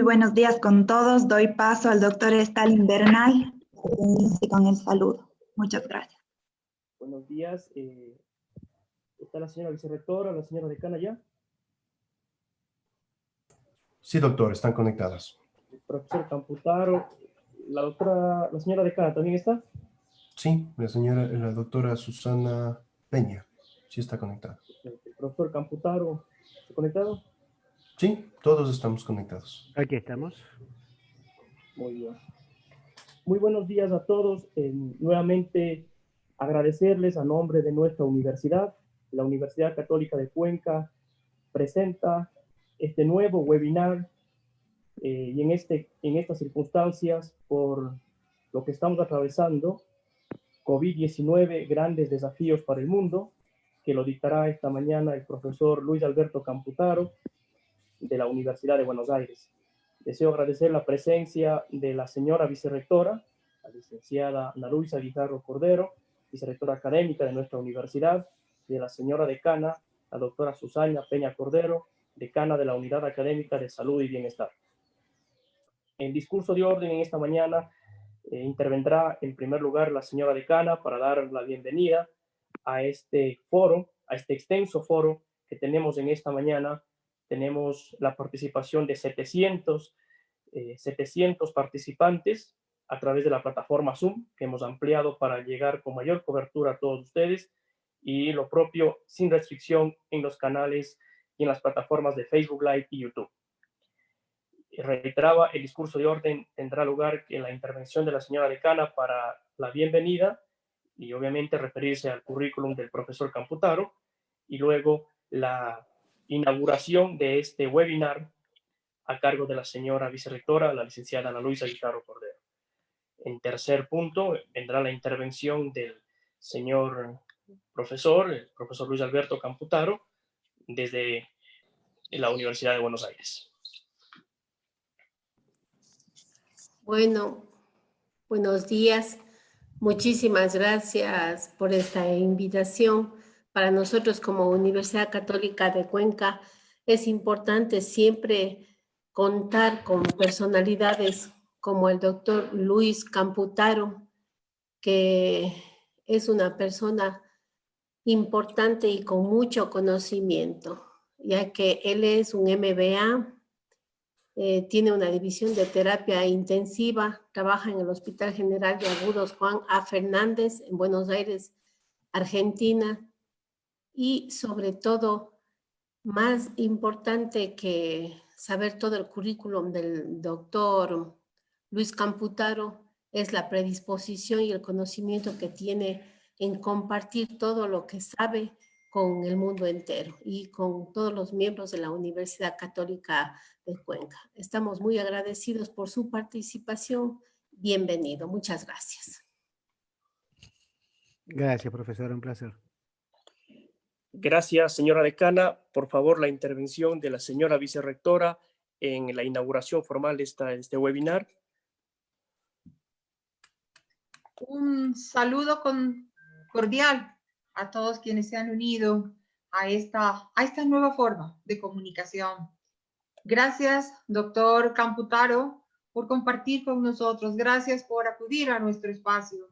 buenos días con todos. Doy paso al doctor Stalin Bernal que inicie con el saludo. Muchas gracias. Buenos días. ¿Está la señora vicerrectora, la señora decana ya? Sí, doctor, están conectadas. El profesor Camputaro, la señora decana también está. Sí, la doctora Susana Peña, sí está conectada. El profesor Camputaro, ¿está conectado? Sí, todos estamos conectados. Aquí estamos. Muy bien. Muy buenos días a todos. Nuevamente agradecerles a nombre de nuestra universidad. La Universidad Católica de Cuenca presenta este nuevo webinar y en estas circunstancias, por lo que estamos atravesando, COVID-19, grandes desafíos para el mundo, que lo dictará esta mañana el profesor Luis Alberto Camputaro de la Universidad de Buenos Aires. Deseo agradecer la presencia de la señora vicerrectora, la licenciada Ana Luisa Guijarro Cordero, vicerrectora académica de nuestra universidad, y de la señora decana, la doctora Susana Peña Cordero, decana de la Unidad Académica de Salud y Bienestar. En discurso de orden en esta mañana intervendrá en primer lugar la señora decana para dar la bienvenida a este foro, a este extenso foro que tenemos en esta mañana. Tenemos la participación de 700 participantes a través de la plataforma Zoom, que hemos ampliado para llegar con mayor cobertura a todos ustedes, y lo propio sin restricción en los canales y en las plataformas de Facebook Live y YouTube. Reiteraba, el discurso de orden tendrá lugar en la intervención de la señora decana para la bienvenida y obviamente referirse al currículum del profesor Camputaro, y luego la inauguración de este webinar a cargo de la señora vicerrectora, la licenciada Ana Luisa Guijarro Cordero. En tercer punto, vendrá la intervención del señor profesor, el profesor Luis Alberto Camputaro, desde la Universidad de Buenos Aires. Bueno, buenos días. Muchísimas gracias por esta invitación. Para nosotros como Universidad Católica de Cuenca es importante siempre contar con personalidades como el doctor Luis Camputaro, que es una persona importante y con mucho conocimiento, ya que él es un MBA, tiene una división de terapia intensiva, trabaja en el Hospital General de Agudos Juan A. Fernández en Buenos Aires, Argentina, y sobre todo, más importante que saber todo el currículum del doctor Luis Camputaro es la predisposición y el conocimiento que tiene en compartir todo lo que sabe con el mundo entero y con todos los miembros de la Universidad Católica de Cuenca. Estamos muy agradecidos por su participación. Bienvenido. Muchas gracias. Gracias, profesor. Un placer. Gracias, señora decana. Por favor, la intervención de la señora vicerrectora en la inauguración formal de este webinar. Un saludo cordial a todos quienes se han unido a esta nueva forma de comunicación. Gracias, doctor Camputaro, por compartir con nosotros. Gracias por acudir a nuestro espacio.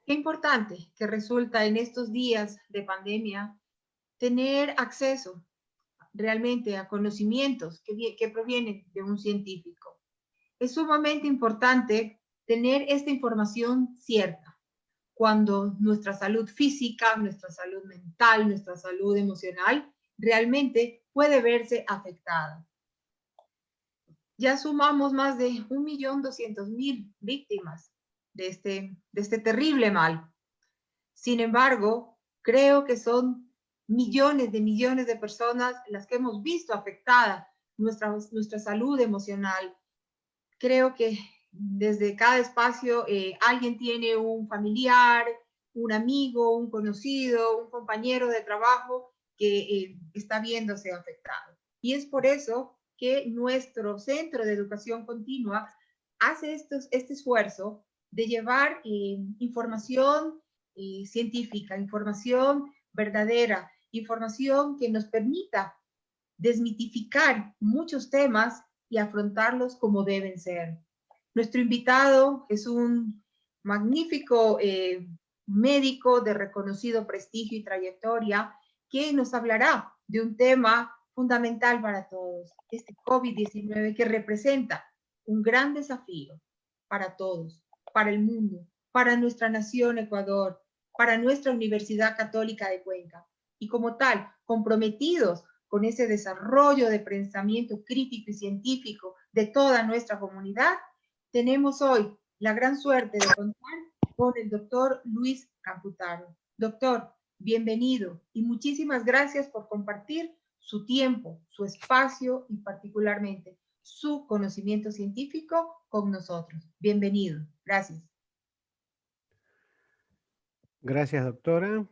Qué importante que resulta en estos días de pandemia tener acceso realmente a conocimientos que provienen de un científico. Es sumamente importante tener esta información cierta cuando nuestra salud física, nuestra salud mental, nuestra salud emocional realmente puede verse afectada. Ya sumamos más de 1.200.000 víctimas de este terrible mal. Sin embargo, creo que son millones de personas las que hemos visto afectada nuestra salud emocional. Creo que desde cada espacio alguien tiene un familiar, un amigo, un conocido, un compañero de trabajo que está viéndose afectado. Y es por eso que nuestro Centro de Educación Continua hace este esfuerzo de llevar información científica, información verdadera, información que nos permita desmitificar muchos temas y afrontarlos como deben ser. Nuestro invitado es un magnífico médico de reconocido prestigio y trayectoria que nos hablará de un tema fundamental para todos, este COVID-19 que representa un gran desafío para todos, para el mundo, para nuestra nación Ecuador, para nuestra Universidad Católica de Cuenca, y como tal, comprometidos con ese desarrollo de pensamiento crítico y científico de toda nuestra comunidad, tenemos hoy la gran suerte de contar con el doctor Luis Camputaro. Doctor, bienvenido y muchísimas gracias por compartir su tiempo, su espacio y particularmente su conocimiento científico con nosotros. Bienvenido. Gracias. Gracias, doctora.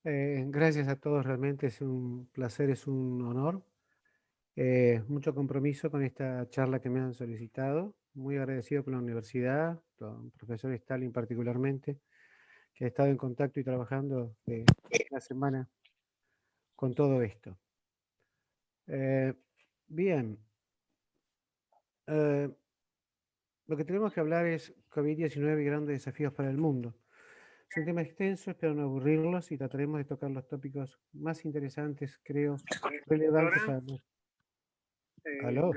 Gracias a todos, realmente es un placer, es un honor. Mucho compromiso con esta charla que me han solicitado. Muy agradecido con la universidad, con el profesor Stalin particularmente, que ha estado en contacto y trabajando una semana con todo esto. Bien. Lo que tenemos que hablar es COVID-19 y grandes desafíos para el mundo. Es un tema extenso, espero no aburrirlos y trataremos de tocar los tópicos más interesantes, creo, relevantes para nosotros. ¿Aló?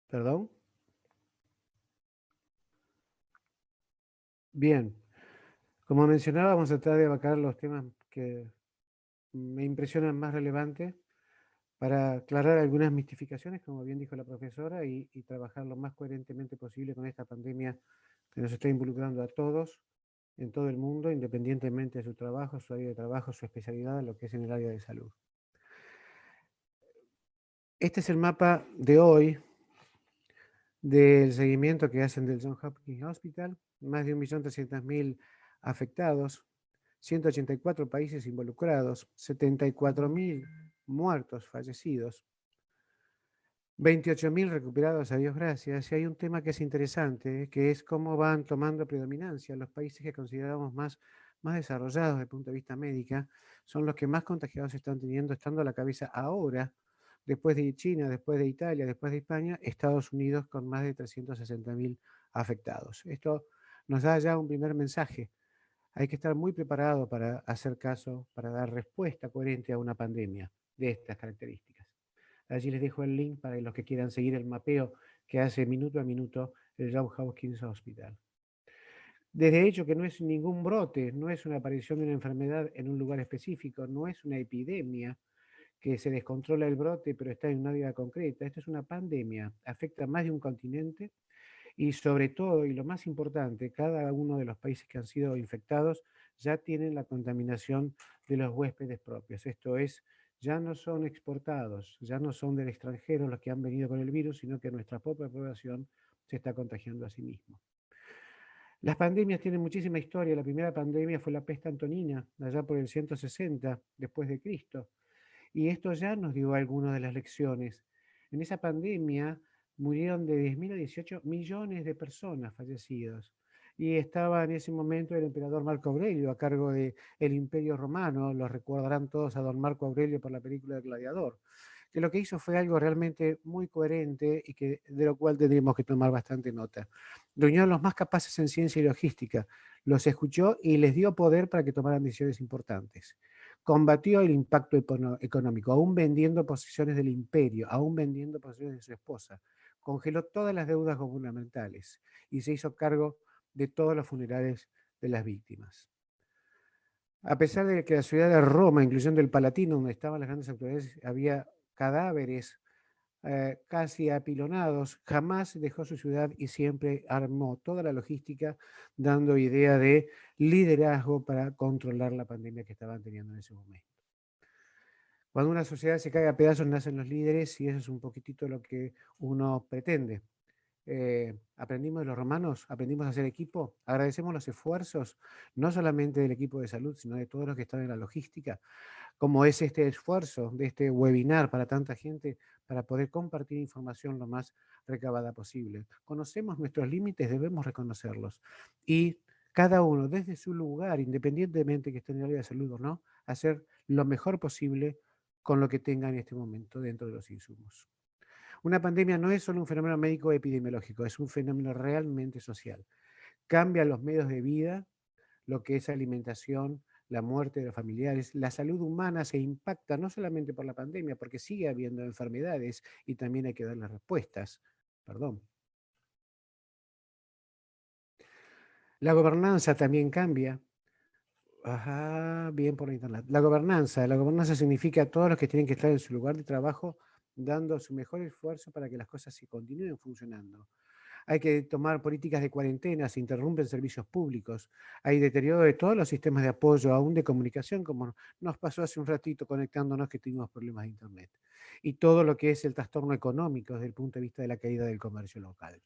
¿Perdón? Bien. Como mencionaba, vamos a tratar de abarcar los temas que me impresionan más relevantes para aclarar algunas mistificaciones, como bien dijo la profesora, y trabajar lo más coherentemente posible con esta pandemia que nos está involucrando a todos en todo el mundo, independientemente de su trabajo, su área de trabajo, su especialidad, lo que es en el área de salud. Este es el mapa de hoy del seguimiento que hacen del Johns Hopkins Hospital, más de 1.300.000 afectados, 184 países involucrados, 74.000 muertos, fallecidos, 28.000 recuperados, a Dios gracias. Y hay un tema que es interesante, que es cómo van tomando predominancia los países que consideramos más desarrollados desde el punto de vista médico, son los que más contagiados están teniendo, estando a la cabeza ahora, después de China, después de Italia, después de España, Estados Unidos con más de 360.000 afectados. Esto nos da ya un primer mensaje. Hay que estar muy preparado para hacer caso, para dar respuesta coherente a una pandemia de estas características. Allí les dejo el link para los que quieran seguir el mapeo que hace minuto a minuto el Johns Hopkins Hospital. Desde hecho que no es ningún brote, no es una aparición de una enfermedad en un lugar específico, no es una epidemia que se descontrola el brote pero está en una área concreta. Esto es una pandemia, afecta a más de un continente y sobre todo, y lo más importante, cada uno de los países que han sido infectados ya tienen la contaminación de los huéspedes propios. Esto es, ya no son exportados, ya no son del extranjero los que han venido con el virus, sino que nuestra propia población se está contagiando a sí mismo. Las pandemias tienen muchísima historia. La primera pandemia fue la peste antonina, allá por el 160 después de Cristo. Y esto ya nos dio algunas de las lecciones. En esa pandemia murieron de 10.000 a 18 millones de personas fallecidas. Y estaba en ese momento el emperador Marco Aurelio a cargo del Imperio Romano. Lo recordarán todos a don Marco Aurelio por la película del Gladiador. Que lo que hizo fue algo realmente muy coherente y que, de lo cual tendríamos que tomar bastante nota. Reunió a los más capaces en ciencia y logística, los escuchó y les dio poder para que tomaran decisiones importantes. Combatió el impacto económico, aún vendiendo posesiones del imperio, aún vendiendo posesiones de su esposa. Congeló todas las deudas gubernamentales y se hizo cargo de todos los funerales de las víctimas. A pesar de que la ciudad de Roma, incluyendo el Palatino, donde estaban las grandes autoridades, había cadáveres casi apilonados, jamás dejó su ciudad y siempre armó toda la logística, dando idea de liderazgo para controlar la pandemia que estaban teniendo en ese momento. Cuando una sociedad se cae a pedazos, nacen los líderes y eso es un poquitito lo que uno pretende. Aprendimos de los romanos, aprendimos a hacer equipo, agradecemos los esfuerzos, no solamente del equipo de salud, sino de todos los que están en la logística, como es este esfuerzo de este webinar para tanta gente, para poder compartir información lo más recabada posible. Conocemos nuestros límites, debemos reconocerlos. Y cada uno, desde su lugar, independientemente que esté en el área de salud o no, hacer lo mejor posible con lo que tenga en este momento dentro de los insumos. Una pandemia no es solo un fenómeno médico epidemiológico, es un fenómeno realmente social. Cambia los medios de vida, lo que es alimentación, la muerte de los familiares, la salud humana se impacta no solamente por la pandemia, porque sigue habiendo enfermedades y también hay que dar las respuestas. Perdón. La gobernanza también cambia. Ajá, bien por internet. La gobernanza significa todos los que tienen que estar en su lugar de trabajo dando su mejor esfuerzo para que las cosas se continúen funcionando. Hay que tomar políticas de cuarentena, se interrumpen servicios públicos, hay deterioro de todos los sistemas de apoyo, aún de comunicación, como nos pasó hace un ratito conectándonos que tuvimos problemas de internet. Y todo lo que es el trastorno económico desde el punto de vista de la caída del comercio local.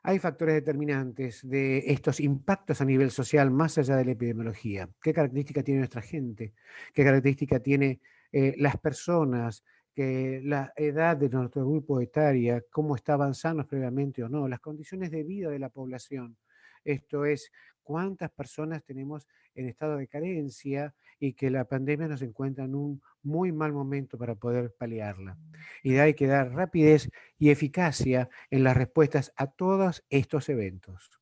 Hay factores determinantes de estos impactos a nivel social más allá de la epidemiología. ¿Qué característica tiene nuestra gente? ¿Qué característica tiene las personas? Que la edad de nuestro grupo etaria, cómo está avanzando previamente o no, las condiciones de vida de la población. Esto es, cuántas personas tenemos en estado de carencia y que la pandemia nos encuentra en un muy mal momento para poder paliarla. Y hay que dar rapidez y eficacia en las respuestas a todos estos eventos.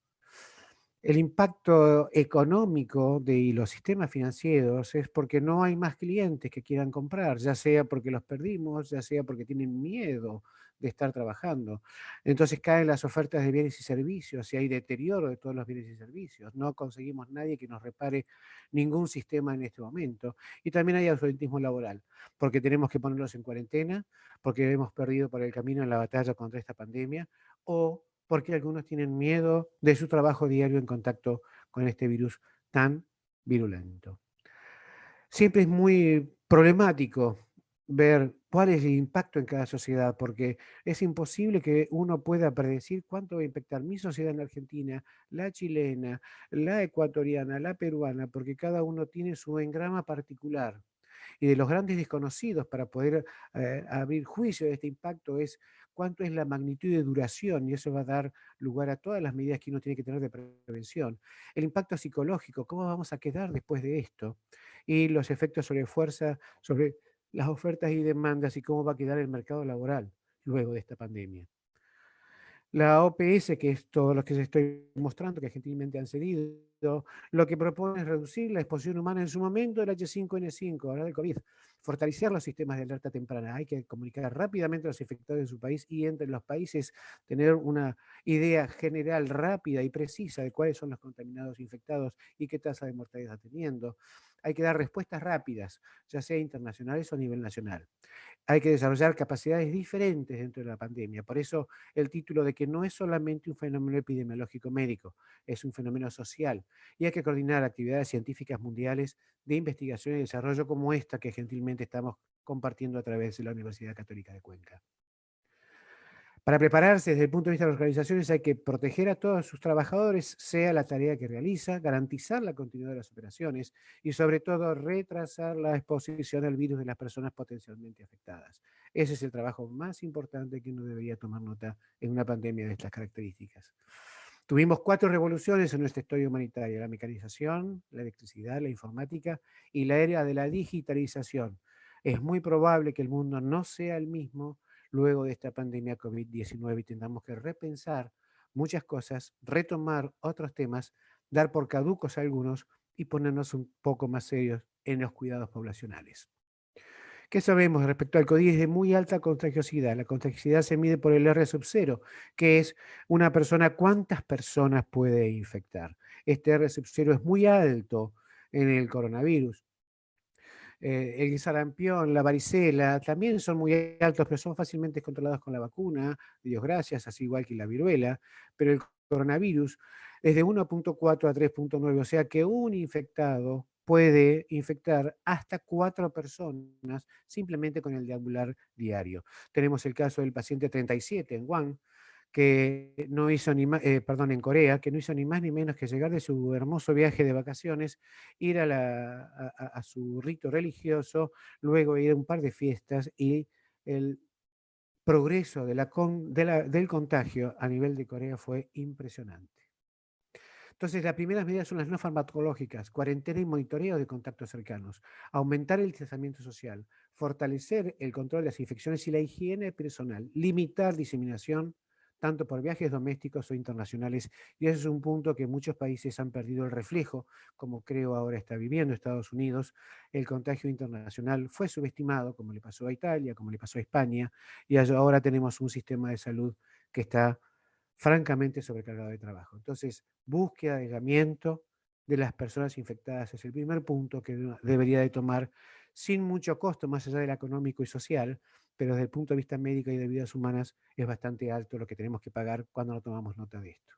El impacto económico de los sistemas financieros es porque no hay más clientes que quieran comprar, ya sea porque los perdimos, ya sea porque tienen miedo de estar trabajando. Entonces caen las ofertas de bienes y servicios y hay deterioro de todos los bienes y servicios. No conseguimos nadie que nos repare ningún sistema en este momento. Y también hay ausentismo laboral, porque tenemos que ponerlos en cuarentena, porque hemos perdido por el camino en la batalla contra esta pandemia, o porque algunos tienen miedo de su trabajo diario en contacto con este virus tan virulento. Siempre es muy problemático ver cuál es el impacto en cada sociedad, porque es imposible que uno pueda predecir cuánto va a impactar mi sociedad en la Argentina, la chilena, la ecuatoriana, la peruana, porque cada uno tiene su engrama particular. Y de los grandes desconocidos para poder abrir juicio de este impacto es cuánto es la magnitud de duración, y eso va a dar lugar a todas las medidas que uno tiene que tener de prevención. El impacto psicológico, cómo vamos a quedar después de esto, y los efectos sobre fuerza, sobre las ofertas y demandas y cómo va a quedar el mercado laboral luego de esta pandemia. La OPS, que es todo lo que les estoy mostrando, que gentilmente han cedido, lo que propone es reducir la exposición humana en su momento del H5N5, ahora del COVID, fortalecer los sistemas de alerta temprana. Hay que comunicar rápidamente a los infectados de su país y entre los países tener una idea general rápida y precisa de cuáles son los contaminados infectados y qué tasa de mortalidad está teniendo. Hay que dar respuestas rápidas, ya sea internacionales o a nivel nacional. Hay que desarrollar capacidades diferentes dentro de la pandemia. Por eso el título de que no es solamente un fenómeno epidemiológico médico, es un fenómeno social. Y hay que coordinar actividades científicas mundiales de investigación y desarrollo como esta que gentilmente estamos compartiendo a través de la Universidad Católica de Cuenca. Para prepararse desde el punto de vista de las organizaciones hay que proteger a todos sus trabajadores, sea la tarea que realiza, garantizar la continuidad de las operaciones y sobre todo retrasar la exposición al virus de las personas potencialmente afectadas. Ese es el trabajo más importante que uno debería tomar nota en una pandemia de estas características. Tuvimos 4 revoluciones en nuestra historia humanitaria: la mecanización, la electricidad, la informática y la era de la digitalización. Es muy probable que el mundo no sea el mismo luego de esta pandemia COVID-19 y tengamos que repensar muchas cosas, retomar otros temas, dar por caducos algunos y ponernos un poco más serios en los cuidados poblacionales. ¿Qué sabemos respecto al COVID? Es de muy alta contagiosidad. La contagiosidad se mide por el R0, que es una persona, cuántas personas puede infectar. Este R0 es muy alto en el coronavirus. El sarampión, la varicela, también son muy altos, pero son fácilmente controlados con la vacuna, Dios gracias, así igual que la viruela, pero el coronavirus es de 1.4 a 3.9, o sea que un infectado puede infectar hasta 4 personas simplemente con el deambular diario. Tenemos el caso del paciente 37 en Wuhan, que no hizo ni más, en Corea, que no hizo ni más ni menos que llegar de su hermoso viaje de vacaciones, ir a su rito religioso, luego ir a un par de fiestas y el progreso del contagio a nivel de Corea fue impresionante. Entonces, las primeras medidas son las no farmacológicas, cuarentena y monitoreo de contactos cercanos, aumentar el distanciamiento social, fortalecer el control de las infecciones y la higiene personal, limitar diseminación, tanto por viajes domésticos o internacionales, y ese es un punto que muchos países han perdido el reflejo, como creo ahora está viviendo Estados Unidos. El contagio internacional fue subestimado, como le pasó a Italia, como le pasó a España, y ahora tenemos un sistema de salud que está francamente sobrecargado de trabajo. Entonces, búsqueda de aislamiento de las personas infectadas es el primer punto que debería de tomar sin mucho costo, más allá del económico y social, pero desde el punto de vista médico y de vidas humanas es bastante alto lo que tenemos que pagar cuando no tomamos nota de esto.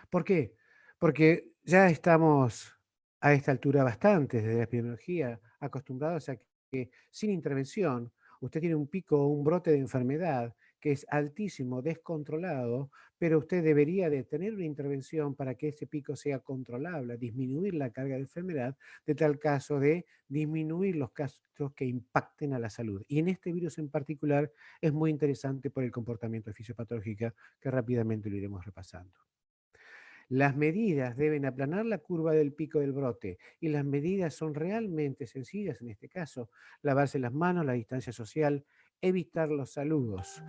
¿Por qué? Porque ya estamos a esta altura bastante desde la epidemiología acostumbrados a que sin intervención usted tiene un pico o un brote de enfermedad que es altísimo, descontrolado, pero usted debería de tener una intervención para que ese pico sea controlable, disminuir la carga de enfermedad, de tal caso de disminuir los casos que impacten a la salud. Y en este virus en particular es muy interesante por el comportamiento fisiopatológico que rápidamente lo iremos repasando. Las medidas deben aplanar la curva del pico del brote y las medidas son realmente sencillas en este caso. Lavarse las manos, la distancia social, evitar los saludos,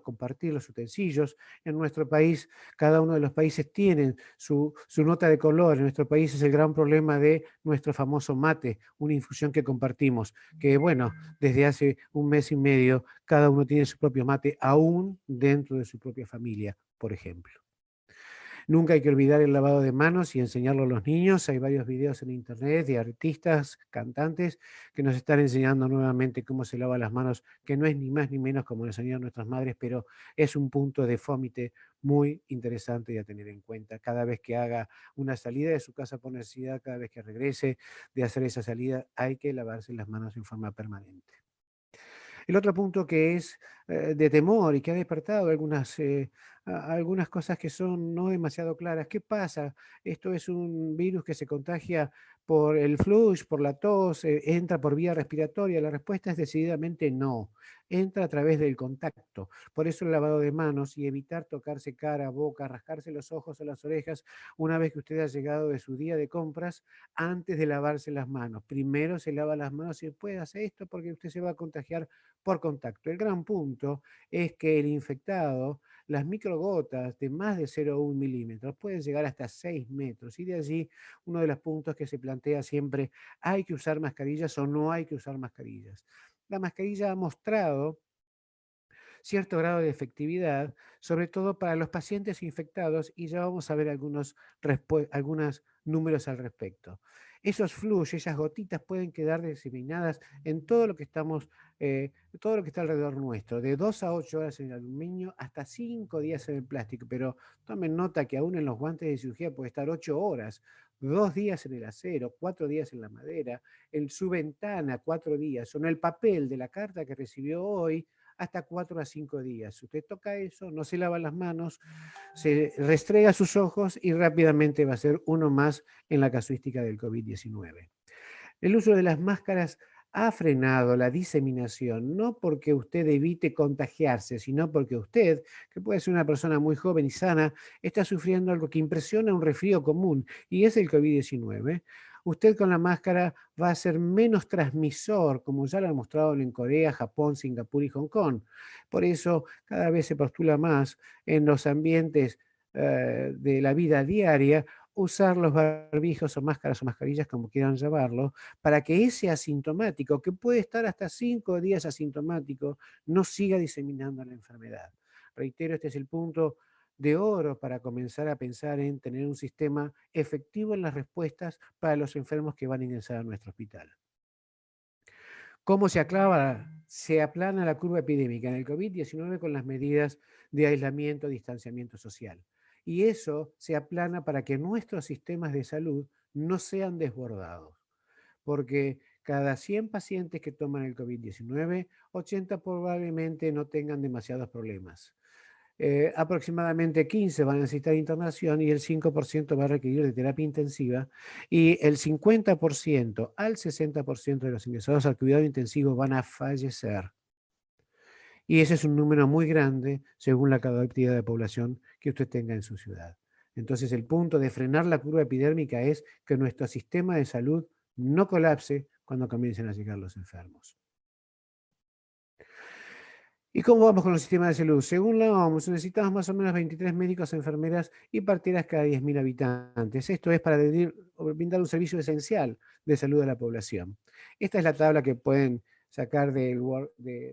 compartir los utensilios. En nuestro país, cada uno de los países tiene su nota de color. En nuestro país es el gran problema de nuestro famoso mate, una infusión que compartimos, que bueno, desde hace un mes y medio cada uno tiene su propio mate, aún dentro de su propia familia, por ejemplo. Nunca hay que olvidar el lavado de manos y enseñarlo a los niños. Hay varios videos en internet de artistas, cantantes, que nos están enseñando nuevamente cómo se lava las manos, que no es ni más ni menos como enseñaron nuestras madres, pero es un punto de fómite muy interesante y a tener en cuenta. Cada vez que haga una salida de su casa por necesidad, cada vez que regrese de hacer esa salida, hay que lavarse las manos en forma permanente. El otro punto que es de temor y que ha despertado algunas cosas que son no demasiado claras. ¿Qué pasa? Esto es un virus que se contagia por el flush, por la tos, entra por vía respiratoria. La respuesta es decididamente no. Entra a través del contacto. Por eso el lavado de manos y evitar tocarse cara, boca, rascarse los ojos o las orejas una vez que usted ha llegado de su día de compras antes de lavarse las manos. Primero se lava las manos y después hace esto porque usted se va a contagiar por contacto. El gran punto es que el infectado, las microgotas de más de 0,1 milímetros pueden llegar hasta 6 metros y de allí uno de los puntos que se plantea siempre, ¿hay que usar mascarillas o no hay que usar mascarillas? La mascarilla ha mostrado cierto grado de efectividad, sobre todo para los pacientes infectados, y ya vamos a ver algunos números al respecto. Esos flujos, esas gotitas pueden quedar diseminadas en todo lo que todo lo que está alrededor nuestro, de 2 a 8 horas en el aluminio hasta 5 días en el plástico, pero tomen nota que aún en los guantes de cirugía puede estar 8 horas, 2 días en el acero, 4 días en la madera, en su ventana 4 días, o en el papel de la carta que recibió hoy, hasta 4 a 5 días. Usted toca eso, no se lava las manos, se restrega sus ojos y rápidamente va a ser uno más en la casuística del COVID-19. El uso de las máscaras ha frenado la diseminación, no porque usted evite contagiarse, sino porque usted, que puede ser una persona muy joven y sana, está sufriendo algo que impresiona un resfrío común, y es el COVID-19. Usted con la máscara va a ser menos transmisor, como ya lo han mostrado en Corea, Japón, Singapur y Hong Kong. Por eso cada vez se postula más en los ambientes de la vida diaria usar los barbijos o máscaras o mascarillas, como quieran llamarlo, para que ese asintomático, que puede estar hasta 5 días asintomático, no siga diseminando la enfermedad. Reitero, este es el punto de oro para comenzar a pensar en tener un sistema efectivo en las respuestas para los enfermos que van a ingresar a nuestro hospital. ¿Cómo se aplana la curva epidémica en el COVID-19 con las medidas de aislamiento, distanciamiento social? Y eso se aplana para que nuestros sistemas de salud no sean desbordados. Porque cada 100 pacientes que toman el COVID-19, 80 probablemente no tengan demasiados problemas. Aproximadamente 15 van a necesitar internación y el 5% va a requerir de terapia intensiva y el 50% al 60% de los ingresados al cuidado intensivo van a fallecer. Y ese es un número muy grande según la cantidad de población que usted tenga en su ciudad. Entonces el punto de frenar la curva epidémica es que nuestro sistema de salud no colapse cuando comiencen a llegar los enfermos. ¿Y cómo vamos con el sistema de salud? Según la OMS, necesitamos más o menos 23 médicos, enfermeras y parteras cada 10.000 habitantes. Esto es para brindar un servicio esencial de salud a la población. Esta es la tabla que pueden sacar de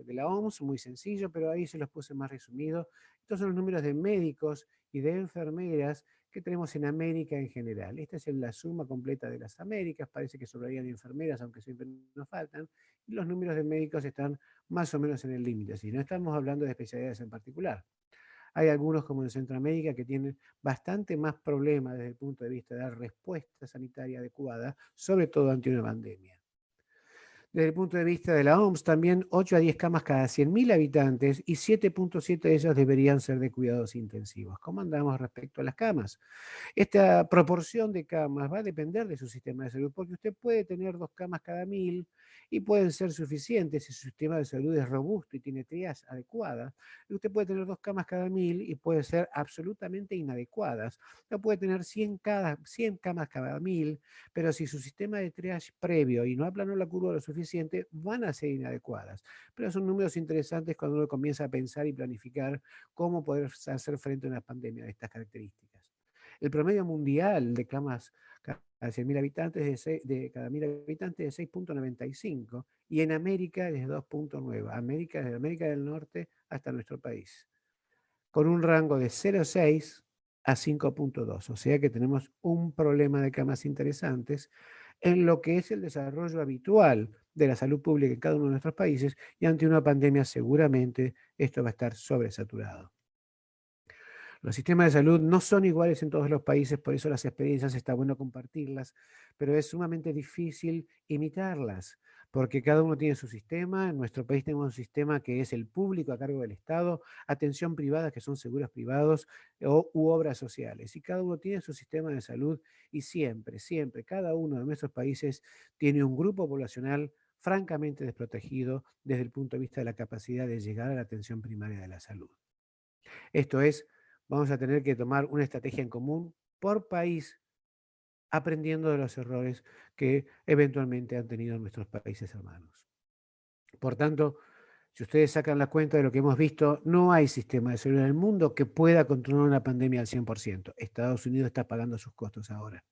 la OMS, muy sencillo, pero ahí se los puse más resumido. Estos son los números de médicos y de enfermeras que tenemos en América en general. Esta es la suma completa de las Américas, parece que sobrarían enfermeras, aunque siempre nos faltan, y los números de médicos están más o menos en el límite, si no estamos hablando de especialidades en particular. Hay algunos como en Centroamérica que tienen bastante más problemas desde el punto de vista de dar respuesta sanitaria adecuada, sobre todo ante una pandemia. Desde el punto de vista de la OMS, también 8 a 10 camas cada 100.000 habitantes y 7.7 de ellas deberían ser de cuidados intensivos. ¿Cómo andamos respecto a las camas? Esta proporción de camas va a depender de su sistema de salud, porque usted puede tener 2 camas cada 1.000 y pueden ser suficientes si su sistema de salud es robusto y tiene triage adecuadas. Y usted puede tener 2 camas cada 1.000 y pueden ser absolutamente inadecuadas. O puede tener 100 camas cada 1.000, pero si su sistema de triage previo y no aplanó la curva lo suficiente, van a ser inadecuadas. Pero son números interesantes cuando uno comienza a pensar y planificar cómo poder hacer frente a una pandemia de estas características. El promedio mundial de camas cada 100.000 habitantes de cada 1.000 habitantes es 6.95 y en América es 2.9. Desde América del Norte hasta nuestro país, con un rango de 0.6 a 5.2. O sea que tenemos un problema de camas interesantes en lo que es el desarrollo habitual de la salud pública en cada uno de nuestros países, y ante una pandemia seguramente esto va a estar sobresaturado. Los sistemas de salud no son iguales en todos los países, por eso las experiencias está bueno compartirlas, pero es sumamente difícil imitarlas, porque cada uno tiene su sistema. En nuestro país tenemos un sistema que es el público a cargo del Estado, atención privada que son seguros privados u obras sociales, y cada uno tiene su sistema de salud y siempre, cada uno de nuestros países tiene un grupo poblacional francamente desprotegido desde el punto de vista de la capacidad de llegar a la atención primaria de la salud. Esto es, vamos a tener que tomar una estrategia en común por país, aprendiendo de los errores que eventualmente han tenido nuestros países hermanos. Por tanto, si ustedes sacan la cuenta de lo que hemos visto, no hay sistema de salud en el mundo que pueda controlar una pandemia al 100%. Estados Unidos está pagando sus costos ahora.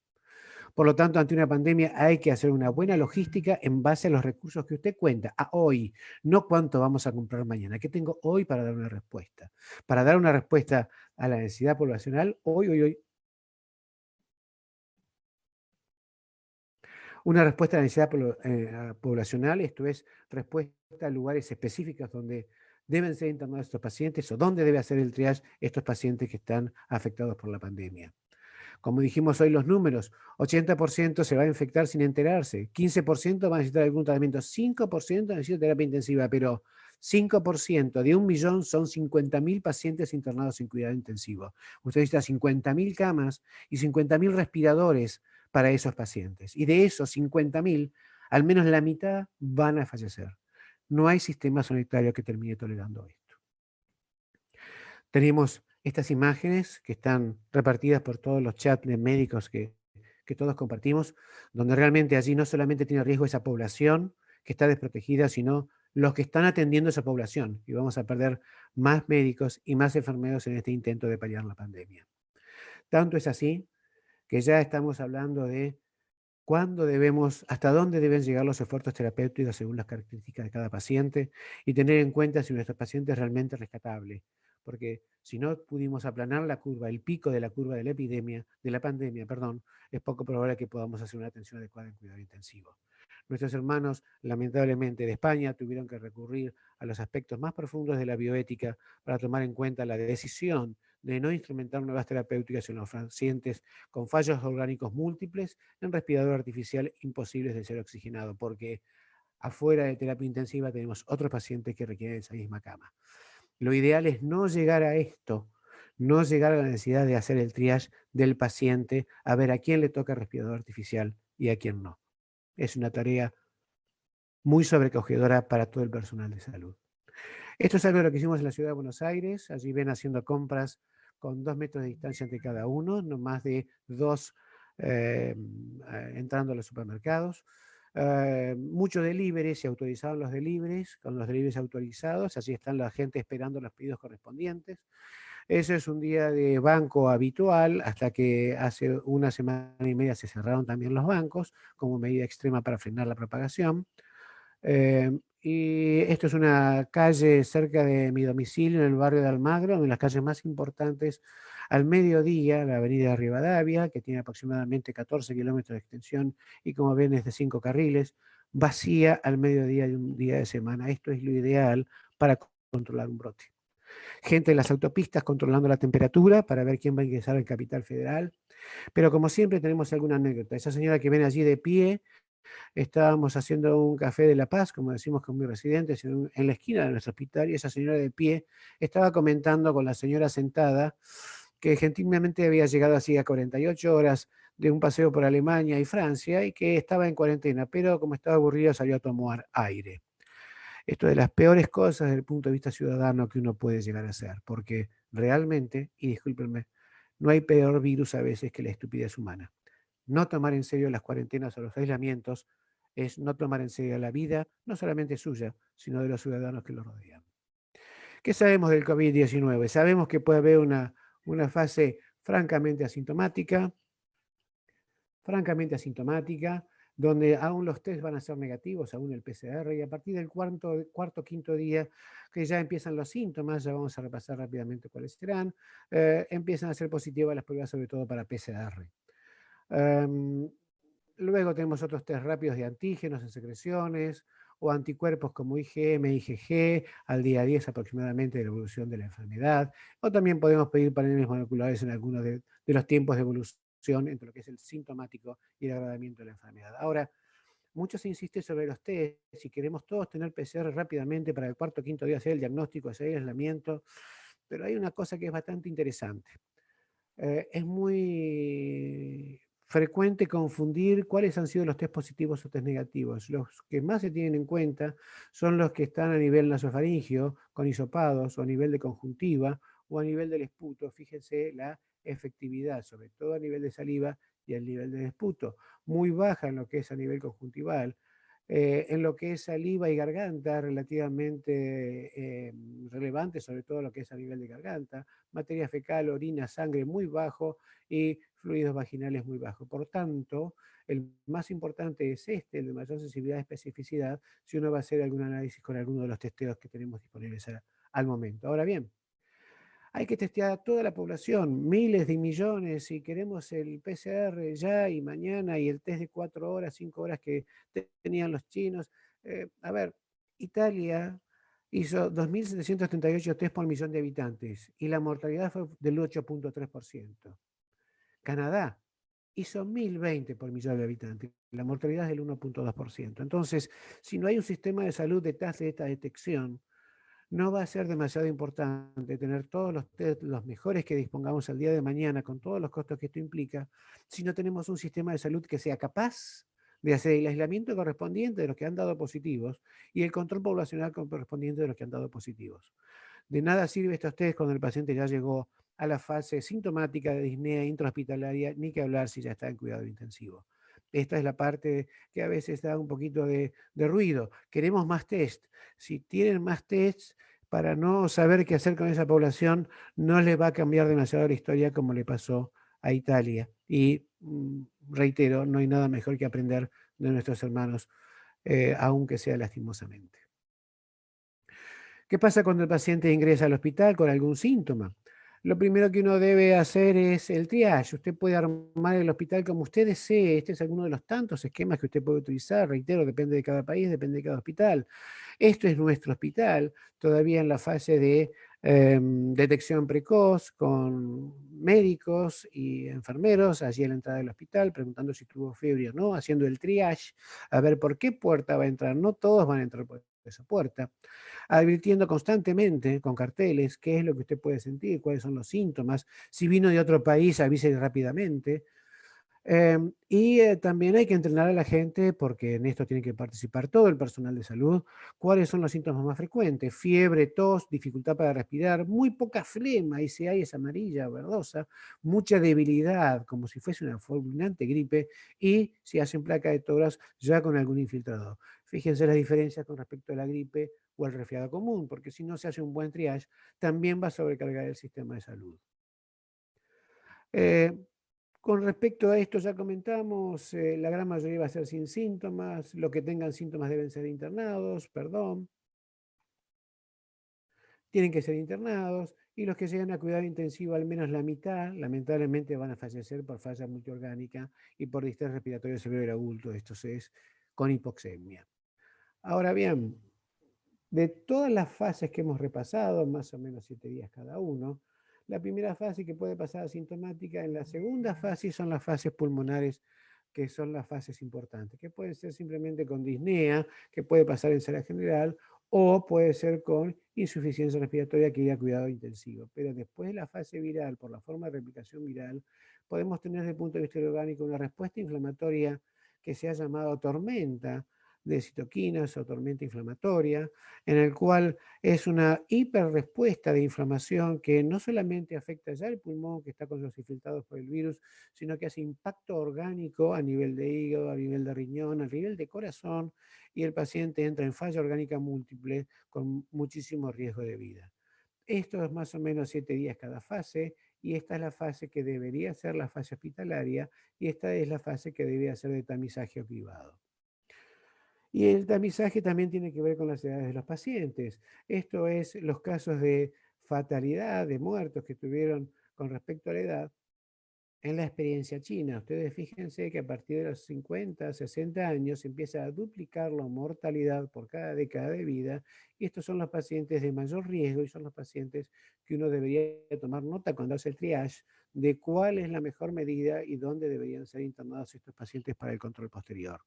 Por lo tanto, ante una pandemia hay que hacer una buena logística en base a los recursos que usted cuenta, a hoy, no cuánto vamos a comprar mañana. ¿Qué tengo hoy para dar una respuesta? Para dar una respuesta a la necesidad poblacional, hoy. Una respuesta a la necesidad poblacional, esto es, respuesta a lugares específicos donde deben ser internados estos pacientes o donde debe hacer el triage estos pacientes que están afectados por la pandemia. Como dijimos hoy los números, 80% se va a infectar sin enterarse, 15% va a necesitar algún tratamiento, 5% necesita terapia intensiva, pero 5% de 1.000.000 son 50.000 pacientes internados en cuidado intensivo. Usted necesita 50.000 camas y 50.000 respiradores para esos pacientes. Y de esos 50.000, al menos la mitad van a fallecer. No hay sistema sanitario que termine tolerando esto. Tenemos estas imágenes que están repartidas por todos los chats de médicos que todos compartimos, donde realmente allí no solamente tiene riesgo esa población que está desprotegida, sino los que están atendiendo a esa población. Y vamos a perder más médicos y más enfermeros en este intento de paliar la pandemia. Tanto es así que ya estamos hablando de cuándo debemos, hasta dónde deben llegar los esfuerzos terapéuticos según las características de cada paciente, y tener en cuenta si nuestro paciente es realmente rescatable. Porque si no pudimos aplanar la curva, el pico de la curva de la pandemia, es poco probable que podamos hacer una atención adecuada en cuidado intensivo. Nuestros hermanos, lamentablemente, de España tuvieron que recurrir a los aspectos más profundos de la bioética para tomar en cuenta la decisión de no instrumentar nuevas terapéuticas en los pacientes con fallos orgánicos múltiples en respirador artificial imposibles de ser oxigenado, porque afuera de terapia intensiva tenemos otros pacientes que requieren esa misma cama. Lo ideal es no llegar a esto, no llegar a la necesidad de hacer el triage del paciente, a ver a quién le toca respirador artificial y a quién no. Es una tarea muy sobrecogedora para todo el personal de salud. Esto es algo de lo que hicimos en la ciudad de Buenos Aires. Allí ven haciendo compras con 2 metros de distancia entre cada uno, no más de 2 entrando a los supermercados. Muchos deliveries, se autorizaron los deliveries, con los deliveries autorizados, así están la gente esperando los pedidos correspondientes. Eso es un día de banco habitual, hasta que hace una semana y media se cerraron también los bancos, como medida extrema para frenar la propagación. Y esto es una calle cerca de mi domicilio, en el barrio de Almagro, una de las calles más importantes. Al mediodía, la avenida Rivadavia, que tiene aproximadamente 14 kilómetros de extensión y como ven es de 5 carriles, vacía al mediodía de un día de semana. Esto es lo ideal para controlar un brote. Gente en las autopistas controlando la temperatura para ver quién va a ingresar al Capital Federal. Pero como siempre tenemos alguna anécdota. Esa señora que ven allí de pie, estábamos haciendo un café de La Paz, como decimos con mis residentes, en la esquina de nuestro hospital, y esa señora de pie estaba comentando con la señora sentada que gentilmente había llegado hacía 48 horas de un paseo por Alemania y Francia y que estaba en cuarentena, pero como estaba aburrida salió a tomar aire. Esto es de las peores cosas desde el punto de vista ciudadano que uno puede llegar a hacer, porque realmente, y discúlpenme, no hay peor virus a veces que la estupidez humana. No tomar en serio las cuarentenas o los aislamientos es no tomar en serio la vida, no solamente suya, sino de los ciudadanos que lo rodean. ¿Qué sabemos del COVID-19? Sabemos que puede haber una fase francamente asintomática, donde aún los test van a ser negativos, aún el PCR, y a partir del cuarto, quinto día, que ya empiezan los síntomas, ya vamos a repasar rápidamente cuáles serán, empiezan a ser positivas las pruebas, sobre todo para PCR. Luego tenemos otros test rápidos de antígenos en secreciones o anticuerpos como IgM, IgG, al día 10 aproximadamente de la evolución de la enfermedad. O también podemos pedir paneles moleculares en algunos de los tiempos de evolución entre lo que es el sintomático y el agravamiento de la enfermedad. Ahora, mucho se insiste sobre los test. Si queremos todos tener PCR rápidamente para el cuarto o quinto día hacer el diagnóstico, hacer el aislamiento, pero hay una cosa que es bastante interesante. Es muy frecuente confundir cuáles han sido los test positivos o test negativos. Los que más se tienen en cuenta son los que están a nivel nasofaringio, con hisopados, o a nivel de conjuntiva, o a nivel del esputo. Fíjense la efectividad, sobre todo a nivel de saliva y a nivel del esputo. Muy baja en lo que es a nivel conjuntival. En lo que es saliva y garganta, relativamente relevante, sobre todo lo que es a nivel de garganta, materia fecal, orina, sangre muy bajo y fluidos vaginales muy bajos. Por tanto, el más importante es el de mayor sensibilidad y especificidad, si uno va a hacer algún análisis con alguno de los testeos que tenemos disponibles al momento. Ahora bien, hay que testear a toda la población, miles de millones, si queremos el PCR ya y mañana y el test de 4 horas, 5 horas que tenían los chinos. A ver, Italia hizo 2.738 test por millón de habitantes y la mortalidad fue del 8.3%. Canadá hizo 1.020 por millón de habitantes, la mortalidad es del 1.2%. Entonces, si no hay un sistema de salud detrás de esta detección, no va a ser demasiado importante tener todos los test, los mejores que dispongamos al día de mañana, con todos los costos que esto implica, si no tenemos un sistema de salud que sea capaz de hacer el aislamiento correspondiente de los que han dado positivos y el control poblacional correspondiente de los que han dado positivos. De nada sirve estos test cuando el paciente ya llegó a la fase sintomática de disnea intrahospitalaria, ni que hablar si ya está en cuidado intensivo. Esta es la parte que a veces da un poquito de ruido. Queremos más test. Si tienen más tests, para no saber qué hacer con esa población, no les va a cambiar demasiado la historia como le pasó a Italia. Y reitero, no hay nada mejor que aprender de nuestros hermanos, aunque sea lastimosamente. ¿Qué pasa cuando el paciente ingresa al hospital con algún síntoma? Lo primero que uno debe hacer es el triage. Usted puede armar el hospital como usted desee. Este es alguno de los tantos esquemas que usted puede utilizar. Reitero, depende de cada país, depende de cada hospital. Esto es nuestro hospital, todavía en la fase de detección precoz, con médicos y enfermeros allí a la entrada del hospital, preguntando si tuvo fiebre o no, haciendo el triage, a ver por qué puerta va a entrar. No todos van a entrar por esa puerta, advirtiendo constantemente con carteles qué es lo que usted puede sentir, cuáles son los síntomas. Si vino de otro país, avise rápidamente. También hay que entrenar a la gente, porque en esto tiene que participar todo el personal de salud, cuáles son los síntomas más frecuentes: fiebre, tos, dificultad para respirar, muy poca flema, y si hay es amarilla o verdosa, mucha debilidad, como si fuese una fulminante gripe, y si hacen placa de tórax ya con algún infiltrado. Fíjense las diferencias con respecto a la gripe o al resfriado común, porque si no se hace un buen triage, también va a sobrecargar el sistema de salud. Eh, con respecto a esto ya comentamos, la gran mayoría va a ser sin síntomas, los que tengan síntomas deben ser internados, tienen que ser internados, y los que llegan a cuidado intensivo, al menos la mitad, lamentablemente van a fallecer por falla multiorgánica y por distrés respiratorio severo y agudo, esto es, con hipoxemia. Ahora bien, de todas las fases que hemos repasado, más o menos 7 días cada uno, la primera fase que puede pasar asintomática, en la segunda fase son las fases pulmonares, que son las fases importantes, que pueden ser simplemente con disnea, que puede pasar en sala general, o puede ser con insuficiencia respiratoria que irá a cuidado intensivo. Pero después de la fase viral, por la forma de replicación viral, podemos tener desde el punto de vista orgánico una respuesta inflamatoria que se ha llamado tormenta de citoquinas o tormenta inflamatoria, en el cual es una hiperrespuesta de inflamación que no solamente afecta ya el pulmón, que está con los infiltrados por el virus, sino que hace impacto orgánico a nivel de hígado, a nivel de riñón, a nivel de corazón, y el paciente entra en falla orgánica múltiple con muchísimo riesgo de vida. Esto es más o menos 7 días cada fase, y esta es la fase que debería ser la fase hospitalaria, y esta es la fase que debería ser de tamizaje o cribado. Y el tamizaje también tiene que ver con las edades de los pacientes. Esto es los casos de fatalidad, de muertos que tuvieron con respecto a la edad en la experiencia china. Ustedes fíjense que a partir de los 50, 60 años empieza a duplicar la mortalidad por cada década de vida, y estos son los pacientes de mayor riesgo y son los pacientes que uno debería tomar nota cuando hace el triage de cuál es la mejor medida y dónde deberían ser internados estos pacientes para el control posterior.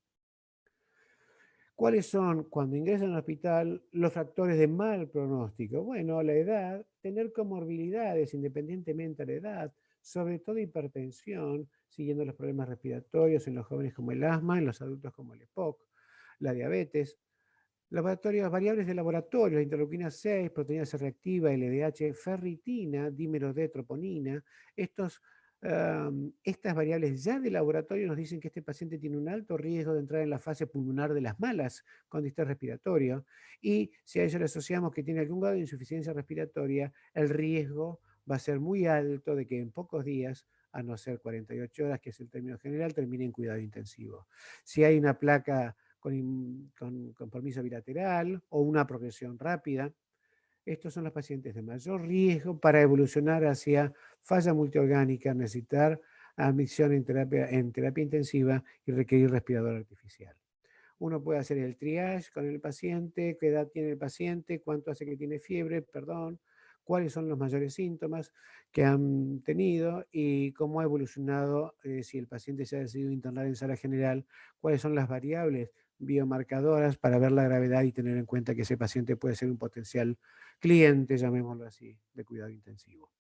¿Cuáles son, cuando ingresan al hospital, los factores de mal pronóstico? Bueno, la edad, tener comorbilidades independientemente de la edad, sobre todo hipertensión, siguiendo los problemas respiratorios en los jóvenes como el asma, en los adultos como el EPOC, la diabetes. Variables de laboratorio, la interleuquina 6, proteína C reactiva, LDH, ferritina, dímero D, troponina. Estas variables ya de laboratorio nos dicen que este paciente tiene un alto riesgo de entrar en la fase pulmonar de las malas con distrés respiratorio, y si a ello le asociamos que tiene algún grado de insuficiencia respiratoria, el riesgo va a ser muy alto de que en pocos días, a no ser 48 horas, que es el término general, termine en cuidado intensivo. Si hay una placa con compromiso bilateral o una progresión rápida, estos son los pacientes de mayor riesgo para evolucionar hacia falla multiorgánica, necesitar admisión en terapia intensiva y requerir respirador artificial. Uno puede hacer el triage con el paciente, qué edad tiene el paciente, cuánto hace que tiene fiebre, cuáles son los mayores síntomas que han tenido y cómo ha evolucionado, si el paciente se ha decidido internar en sala general, cuáles son las variables biomarcadoras para ver la gravedad y tener en cuenta que ese paciente puede ser un potencial cliente, llamémoslo así, de cuidado intensivo.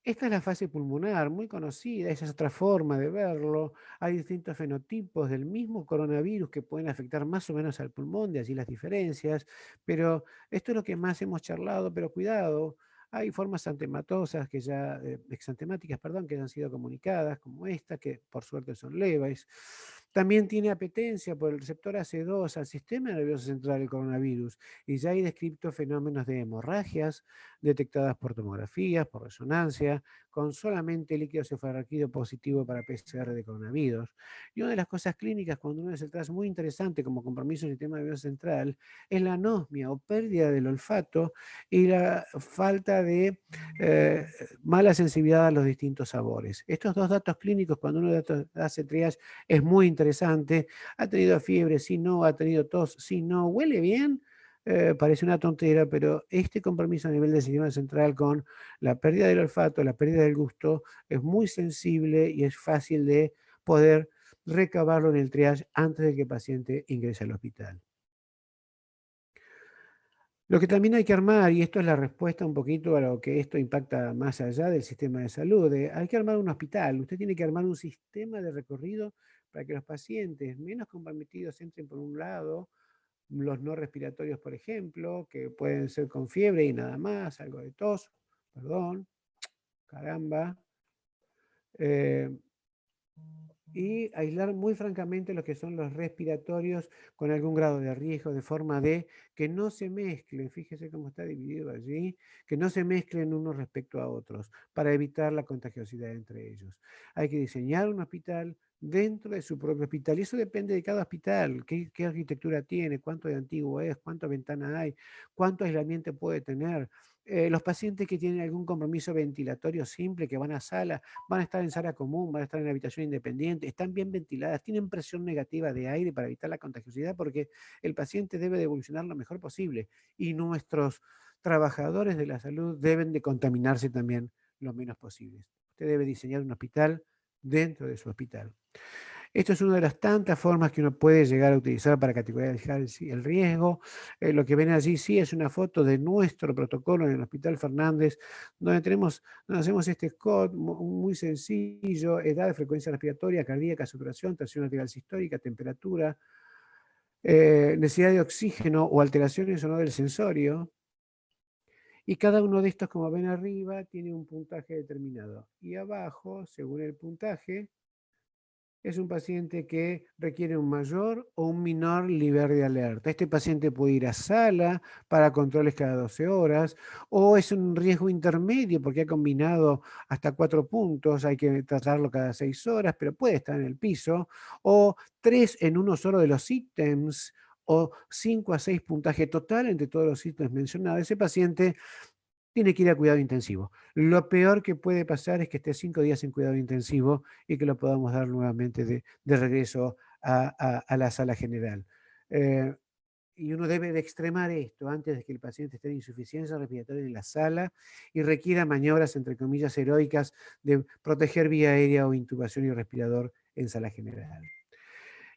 Esta es la fase pulmonar, muy conocida, esa es otra forma de verlo. Hay distintos fenotipos del mismo coronavirus que pueden afectar más o menos al pulmón, de allí las diferencias, pero esto es lo que más hemos charlado, pero cuidado, hay formas exantemáticas, que ya han sido comunicadas, como esta, que por suerte son leves. También tiene apetencia por el receptor AC2 al sistema nervioso central del coronavirus, y ya hay descritos fenómenos de hemorragias detectadas por tomografías, por resonancia, con solamente líquido cefalorraquídeo positivo para PCR de coronavirus. Y una de las cosas clínicas cuando uno hace el tras muy interesante como compromiso del sistema nervioso central es la anosmia o pérdida del olfato y la falta de mala sensibilidad a los distintos sabores. Estos dos datos clínicos, cuando uno hace triage, es muy interesante. ¿Ha tenido fiebre? Sí, no. ¿Ha tenido tos? Sí, no. ¿Huele bien? Parece una tontera, pero este compromiso a nivel del sistema central con la pérdida del olfato, la pérdida del gusto, es muy sensible y es fácil de poder recabarlo en el triage antes de que el paciente ingrese al hospital. Lo que también hay que armar, y esto es la respuesta un poquito a lo que esto impacta más allá del sistema de salud, hay que armar un hospital. Usted tiene que armar un sistema de recorrido para que los pacientes menos comprometidos entren por un lado, los no respiratorios, por ejemplo, que pueden ser con fiebre y nada más, algo de tos, perdón, caramba. Y aislar muy francamente los que son los respiratorios con algún grado de riesgo, de forma de que no se mezclen, fíjese cómo está dividido allí, que no se mezclen unos respecto a otros, para evitar la contagiosidad entre ellos. Hay que diseñar un hospital dentro de su propio hospital, y eso depende de cada hospital, qué arquitectura tiene, cuánto de antiguo es, cuántas ventanas hay, cuánto aislamiento puede tener. Los pacientes que tienen algún compromiso ventilatorio simple, que van a sala, van a estar en sala común, van a estar en habitación independiente, están bien ventiladas, tienen presión negativa de aire para evitar la contagiosidad, porque el paciente debe de evolucionar lo mejor posible y nuestros trabajadores de la salud deben de contaminarse también lo menos posible. Usted debe diseñar un hospital dentro de su hospital. Esto es una de las tantas formas que uno puede llegar a utilizar para categorizar el riesgo. Lo que ven allí sí es una foto de nuestro protocolo en el Hospital Fernández, donde hacemos este score muy sencillo: edad, frecuencia respiratoria, cardíaca, saturación, tensión arterial sistólica, temperatura, necesidad de oxígeno o alteraciones o no del sensorio. Y cada uno de estos, como ven arriba, tiene un puntaje determinado. Y abajo, según el puntaje, es un paciente que requiere un mayor o un menor nivel de alerta. Este paciente puede ir a sala para controles cada 12 horas, o es un riesgo intermedio porque ha combinado hasta 4 puntos, hay que tratarlo cada 6 horas, pero puede estar en el piso, o 3 en uno solo de los ítems, o 5 a 6 puntaje total entre todos los ítems mencionados. Ese paciente tiene que ir a cuidado intensivo. Lo peor que puede pasar es que esté 5 días en cuidado intensivo y que lo podamos dar nuevamente de regreso a la sala general. Y uno debe de extremar esto antes de que el paciente esté en insuficiencia respiratoria en la sala y requiera maniobras, entre comillas, heroicas de proteger vía aérea o intubación y respirador en sala general.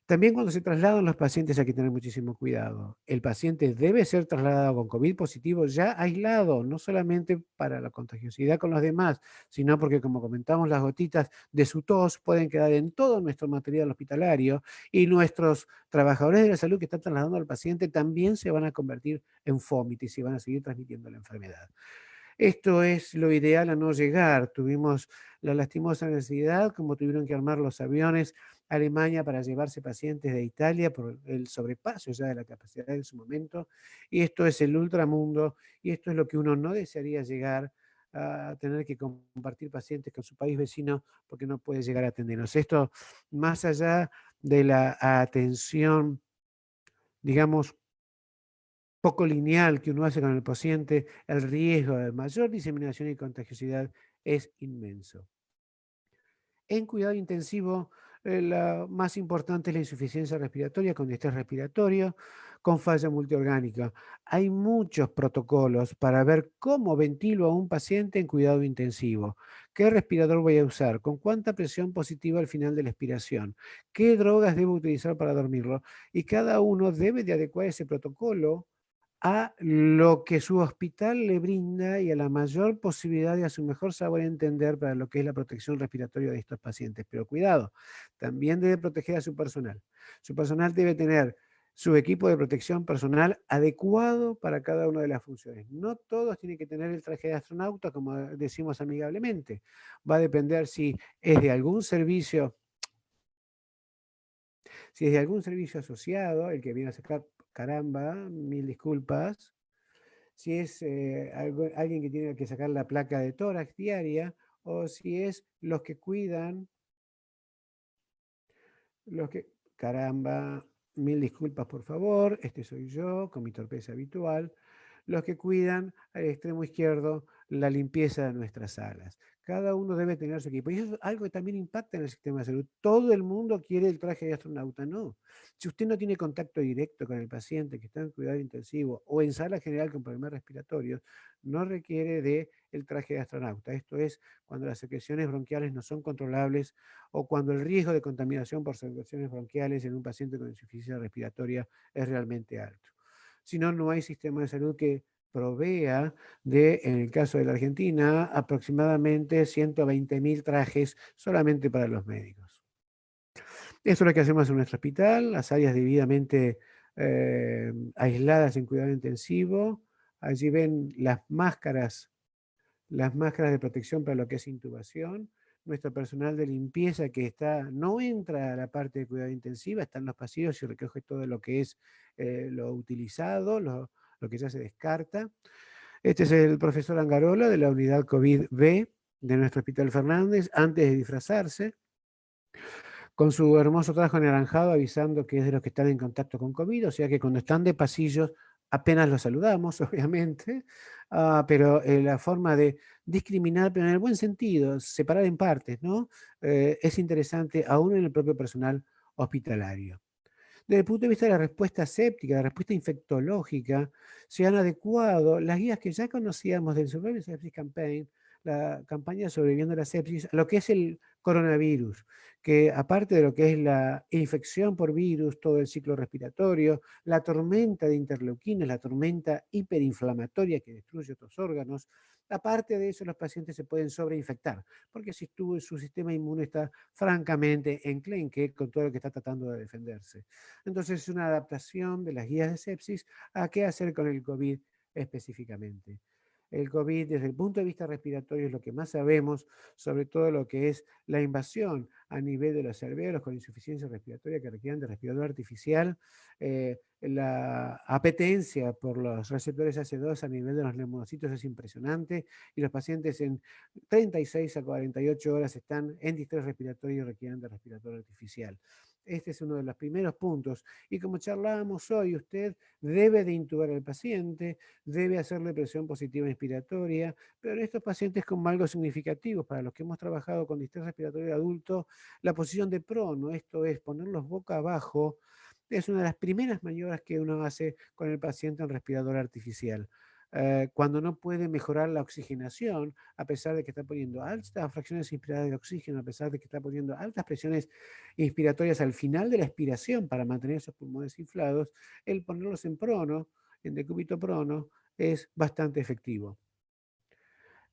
También cuando se trasladan los pacientes hay que tener muchísimo cuidado. El paciente debe ser trasladado con COVID positivo ya aislado, no solamente para la contagiosidad con los demás, sino porque, como comentamos, las gotitas de su tos pueden quedar en todo nuestro material hospitalario, y nuestros trabajadores de la salud que están trasladando al paciente también se van a convertir en fómites y van a seguir transmitiendo la enfermedad. Esto es lo ideal a no llegar. Tuvimos la lastimosa necesidad, como tuvieron que armar los aviones a Alemania para llevarse pacientes de Italia por el sobrepaso ya de la capacidad en su momento. Y esto es el ultramundo, y esto es lo que uno no desearía llegar a tener que compartir pacientes con su país vecino porque no puede llegar a atendernos. Esto, más allá de la atención, digamos, poco lineal que uno hace con el paciente, el riesgo de mayor diseminación y contagiosidad es inmenso. En cuidado intensivo, la más importante es la insuficiencia respiratoria con distrés respiratorio, con falla multiorgánica. Hay muchos protocolos para ver cómo ventilo a un paciente en cuidado intensivo. ¿Qué respirador voy a usar? ¿Con cuánta presión positiva al final de la expiración? ¿Qué drogas debo utilizar para dormirlo? Y cada uno debe de adecuar ese protocolo a lo que su hospital le brinda y a la mayor posibilidad y a su mejor saber entender para lo que es la protección respiratoria de estos pacientes. Pero cuidado, también debe proteger a su personal. Su personal debe tener su equipo de protección personal adecuado para cada una de las funciones. No todos tienen que tener el traje de astronauta, como decimos amigablemente. Va a depender si es de algún servicio. Si es de algún servicio asociado, el que viene a sacar, caramba, mil disculpas. Si es alguien que tiene que sacar la placa de tórax diaria, o si es los que cuidan, caramba, mil disculpas por favor, este soy yo con mi torpeza habitual, los que cuidan al extremo izquierdo la limpieza de nuestras salas. Cada uno debe tener su equipo. Y eso es algo que también impacta en el sistema de salud. Todo el mundo quiere el traje de astronauta, no. Si usted no tiene contacto directo con el paciente que está en cuidado intensivo o en sala general con problemas respiratorios, no requiere del traje de astronauta. Esto es cuando las secreciones bronquiales no son controlables o cuando el riesgo de contaminación por secreciones bronquiales en un paciente con insuficiencia respiratoria es realmente alto. Si no, no hay sistema de salud que provea de, en el caso de la Argentina, aproximadamente 120.000 trajes solamente para los médicos. Esto es lo que hacemos en nuestro hospital, las áreas debidamente aisladas en cuidado intensivo. Allí ven las máscaras de protección para lo que es intubación. Nuestro personal de limpieza que no entra a la parte de cuidado intensiva, está en los pasillos y recoge todo lo que es lo utilizado, lo que ya se descarta. Este es el profesor Angarola de la unidad COVID-B de nuestro Hospital Fernández, antes de disfrazarse, con su hermoso traje anaranjado avisando que es de los que están en contacto con COVID, o sea que cuando están de pasillos apenas los saludamos, obviamente, pero la forma de discriminar, pero en el buen sentido, separar en partes, ¿no? Es interesante aún en el propio personal hospitalario. Desde el punto de vista de la respuesta séptica, la respuesta infectológica, se han adecuado las guías que ya conocíamos del Survival Sepsis Campaign, la campaña Sobreviviendo a la Sepsis, a lo que es el coronavirus, que aparte de lo que es la infección por virus, todo el ciclo respiratorio, la tormenta de interleuquinas, la tormenta hiperinflamatoria que destruye otros órganos, aparte de eso los pacientes se pueden sobreinfectar, porque si su sistema inmune está francamente enclenque con todo lo que está tratando de defenderse. Entonces es una adaptación de las guías de sepsis a qué hacer con el COVID específicamente. El COVID desde el punto de vista respiratorio es lo que más sabemos, sobre todo lo que es la invasión a nivel de los alvéolos con insuficiencia respiratoria que requieren de respirador artificial, la apetencia por los receptores AC2 a nivel de los neumonocitos es impresionante y los pacientes en 36 a 48 horas están en distrés respiratorio y requieren de respirador artificial. Este es uno de los primeros puntos. Y como charlábamos hoy, usted debe de intubar al paciente, debe hacerle presión positiva inspiratoria, pero en estos pacientes con algo significativo, para los que hemos trabajado con distrés respiratorio adulto, la posición de prono, esto es ponerlos boca abajo, es una de las primeras maniobras que uno hace con el paciente en respirador artificial. Cuando no puede mejorar la oxigenación, a pesar de que está poniendo altas fracciones inspiradas de oxígeno, a pesar de que está poniendo altas presiones inspiratorias al final de la expiración para mantener esos pulmones inflados, el ponerlos en prono, en decúbito prono, es bastante efectivo.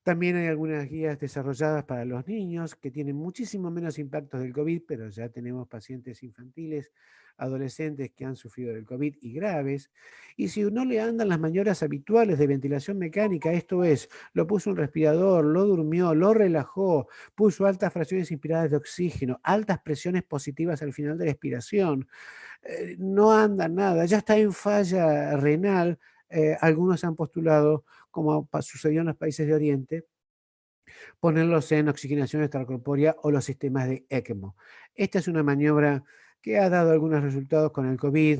También hay algunas guías desarrolladas para los niños que tienen muchísimo menos impactos del COVID, pero ya tenemos pacientes infantiles, adolescentes que han sufrido del COVID y graves. Y si no le andan las maniobras habituales de ventilación mecánica, esto es, lo puso un respirador, lo durmió, lo relajó, puso altas fracciones inspiradas de oxígeno, altas presiones positivas al final de la expiración, no anda nada, ya está en falla renal, algunos han postulado, como sucedió en los países de Oriente, ponerlos en oxigenación extracorpórea o los sistemas de ECMO. Esta es una maniobra que ha dado algunos resultados con el COVID,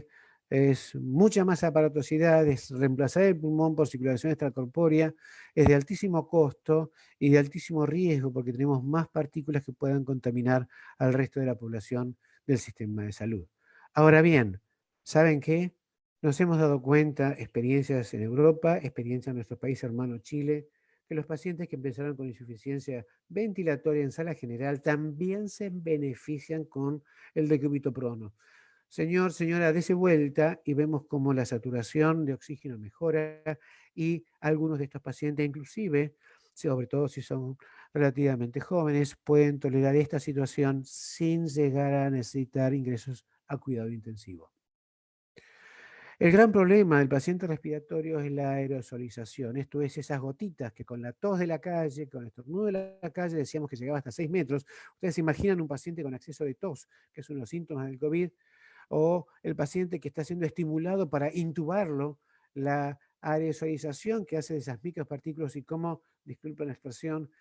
es mucha más aparatosidad, es reemplazar el pulmón por circulación extracorpórea, es de altísimo costo y de altísimo riesgo porque tenemos más partículas que puedan contaminar al resto de la población del sistema de salud. Ahora bien, ¿saben qué? Nos hemos dado cuenta, experiencias en Europa, experiencia en nuestro país hermano Chile, que los pacientes que empezaron con insuficiencia ventilatoria en sala general también se benefician con el decúbito prono. Señor, señora, dése vuelta y vemos cómo la saturación de oxígeno mejora y algunos de estos pacientes, inclusive, sobre todo si son relativamente jóvenes, pueden tolerar esta situación sin llegar a necesitar ingresos a cuidado intensivo. El gran problema del paciente respiratorio es la aerosolización, esto es esas gotitas que con la tos de la calle, con el estornudo de la calle, decíamos que llegaba hasta 6 metros. Ustedes se imaginan un paciente con exceso de tos, que es uno de los síntomas del COVID, o el paciente que está siendo estimulado para intubarlo, la aerosolización que hace de esas micropartículas y cómo, disculpen la expresión,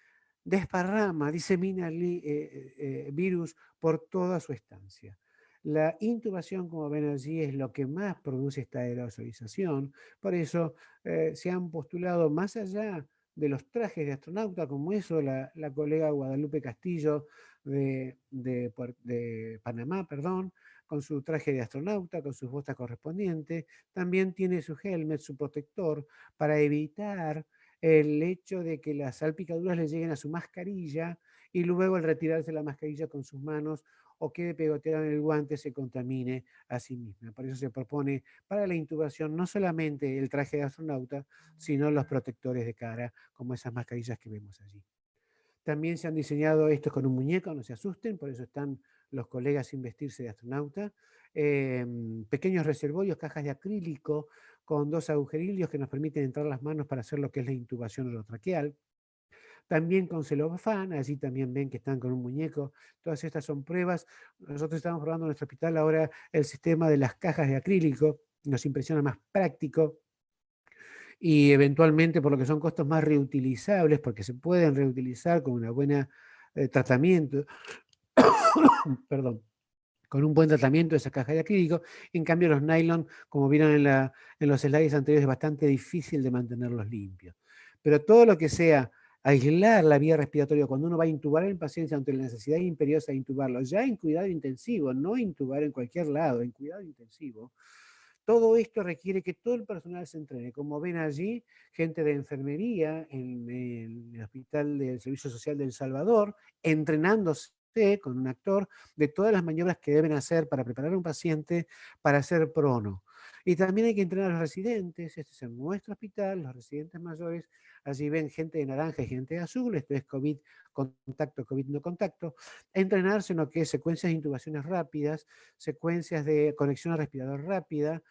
desparrama, disemina el virus por toda su estancia. La intubación, como ven allí, es lo que más produce esta aerosolización. Por eso se han postulado más allá de los trajes de astronauta, como eso la colega Guadalupe Castillo de Panamá, perdón, con su traje de astronauta, con sus botas correspondientes. También tiene su helmet, su protector, para evitar el hecho de que las salpicaduras le lleguen a su mascarilla y luego al retirarse la mascarilla con sus manos o quede pegoteada en el guante se contamine a sí misma. Por eso se propone para la intubación no solamente el traje de astronauta, sino los protectores de cara, como esas mascarillas que vemos allí. También se han diseñado estos con un muñeco, no se asusten, por eso están los colegas sin vestirse de astronauta. Pequeños reservorios, cajas de acrílico con 2 agujerillos que nos permiten entrar las manos para hacer lo que es la intubación orotraqueal. También con celofán, allí también ven que están con un muñeco. Todas estas son pruebas. Nosotros estamos probando en nuestro hospital ahora el sistema de las cajas de acrílico, nos impresiona más práctico y eventualmente por lo que son costos más reutilizables, porque se pueden reutilizar con una buena tratamiento, perdón, con un buen tratamiento de esa caja de acrílico. En cambio los nylon, como vieron en los slides anteriores, es bastante difícil de mantenerlos limpios. Pero todo lo que sea aislar la vía respiratoria cuando uno va a intubar al paciente ante la necesidad imperiosa de intubarlo, ya en cuidado intensivo, no intubar en cualquier lado, en cuidado intensivo, todo esto requiere que todo el personal se entrene. Como ven allí, gente de enfermería en el Hospital del Servicio Social de El Salvador, entrenándose con un actor de todas las maniobras que deben hacer para preparar a un paciente para hacer prono. Y también hay que entrenar a los residentes, este es en nuestro hospital, los residentes mayores, allí ven gente de naranja y gente de azul, esto es COVID contacto, COVID no contacto, entrenarse en lo que es secuencias de intubaciones rápidas, secuencias de conexión a respirador rápida,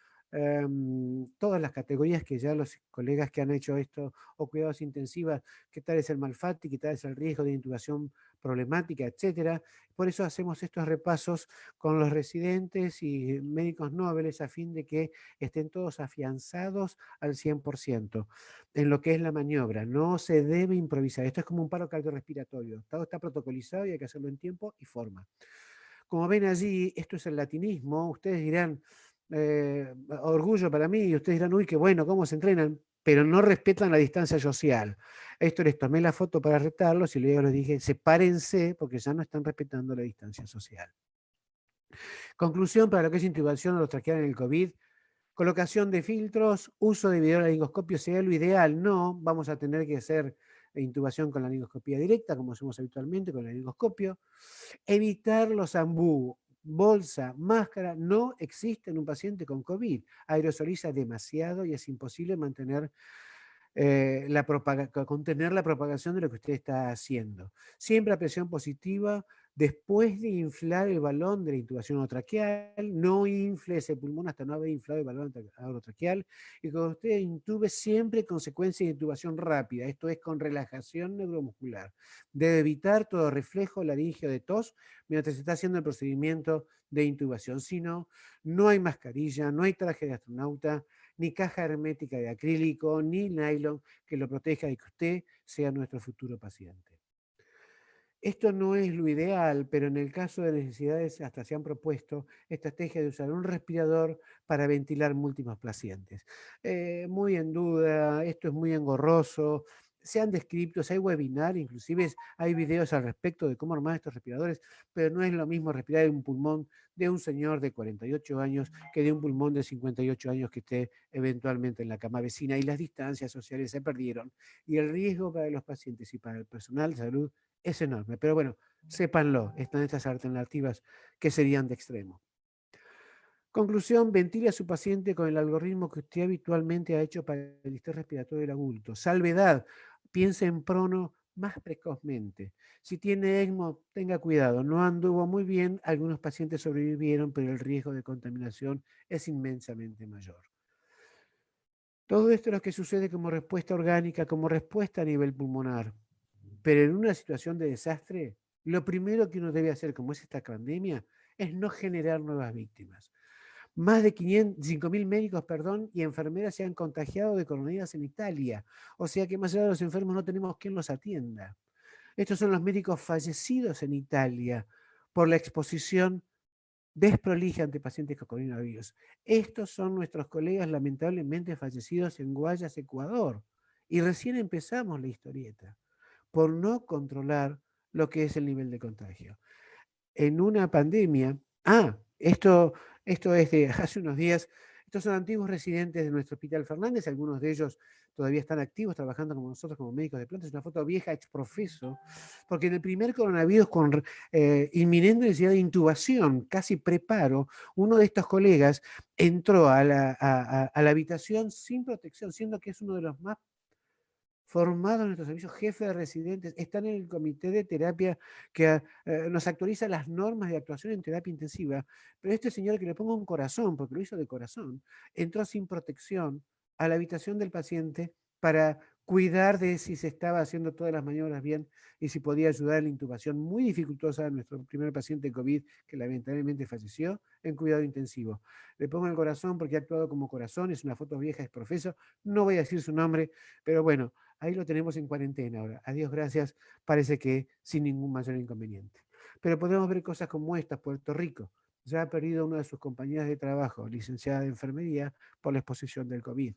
todas las categorías que ya los colegas que han hecho esto o cuidados intensivos, qué tal es el malfati, qué tal es el riesgo de intubación problemática, etcétera. Por eso hacemos estos repasos con los residentes y médicos nobles a fin de que estén todos afianzados al 100% en lo que es la maniobra. No se debe improvisar. Esto es como un paro cardiorrespiratorio. Todo está protocolizado y hay que hacerlo en tiempo y forma. Como ven allí, esto es el latinismo. Ustedes dirán, orgullo para mí, y ustedes dirán, uy, qué bueno, cómo se entrenan, pero no respetan la distancia social. Esto les tomé la foto para retarlos y luego les dije, sepárense porque ya no están respetando la distancia social. Conclusión para lo que es intubación orotraqueal en el COVID, colocación de filtros, uso de videolaringoscopio sería lo ideal, no, vamos a tener que hacer intubación con la laringoscopía directa, como hacemos habitualmente con el laringoscopio. Evitar los ambú, bolsa, máscara, no existe en un paciente con COVID. Aerosoliza demasiado y es imposible mantener contener la propagación de lo que usted está haciendo. Siempre a presión positiva, después de inflar el balón de la intubación orotraqueal, no infle ese pulmón hasta no haber inflado el balón orotraqueal, y cuando usted intube siempre con secuencia de intubación rápida, esto es con relajación neuromuscular. Debe evitar todo reflejo laríngeo de tos mientras se está haciendo el procedimiento de intubación. Si no, no hay mascarilla, no hay traje de astronauta, ni caja hermética de acrílico, ni nylon que lo proteja de que usted sea nuestro futuro paciente. Esto no es lo ideal, pero en el caso de necesidades hasta se han propuesto estrategias de usar un respirador para ventilar múltiples pacientes. Muy en duda, esto es muy engorroso. Se han descrito, hay webinars, inclusive hay videos al respecto de cómo armar estos respiradores, pero no es lo mismo respirar en un pulmón de un señor de 48 años que de un pulmón de 58 años que esté eventualmente en la cama vecina, y las distancias sociales se perdieron y el riesgo para los pacientes y para el personal de salud es enorme. Pero bueno, sépanlo, están estas alternativas que serían de extremo. Conclusión, ventile a su paciente con el algoritmo que usted habitualmente ha hecho para el distrés respiratorio del adulto. Salvedad, piense en prono más precozmente. Si tiene ECMO, tenga cuidado, no anduvo muy bien, algunos pacientes sobrevivieron, pero el riesgo de contaminación es inmensamente mayor. Todo esto es lo que sucede como respuesta orgánica, como respuesta a nivel pulmonar. Pero en una situación de desastre, lo primero que uno debe hacer, como es esta pandemia, es no generar nuevas víctimas. Más de 5.000 médicos y enfermeras se han contagiado de coronavirus en Italia. O sea que más allá de los enfermos no tenemos quien los atienda. Estos son los médicos fallecidos en Italia por la exposición desprolija ante pacientes con coronavirus. Estos son nuestros colegas lamentablemente fallecidos en Guayas, Ecuador. Y recién empezamos la historieta por no controlar lo que es el nivel de contagio. En una pandemia, esto es de hace unos días, estos son antiguos residentes de nuestro Hospital Fernández, algunos de ellos todavía están activos trabajando como nosotros, como médicos de planta. Es una foto vieja ex profeso, porque en el primer coronavirus con inminente necesidad de intubación, casi preparo, uno de estos colegas entró a la habitación sin protección, siendo que es uno de los más formados en nuestros servicios, jefe de residentes, están en el comité de terapia que nos actualiza las normas de actuación en terapia intensiva, pero este señor, que le pongo un corazón, porque lo hizo de corazón, entró sin protección a la habitación del paciente para cuidar de si se estaba haciendo todas las maniobras bien y si podía ayudar en la intubación muy dificultosa de nuestro primer paciente COVID, que lamentablemente falleció en cuidado intensivo. Le pongo el corazón porque ha actuado como corazón, es una foto vieja, es profeso, no voy a decir su nombre, pero bueno, ahí lo tenemos en cuarentena ahora. A Dios gracias, parece que sin ningún mayor inconveniente. Pero podemos ver cosas como esta. Puerto Rico ya ha perdido a una de sus compañeras de trabajo, licenciada de enfermería, por la exposición del COVID.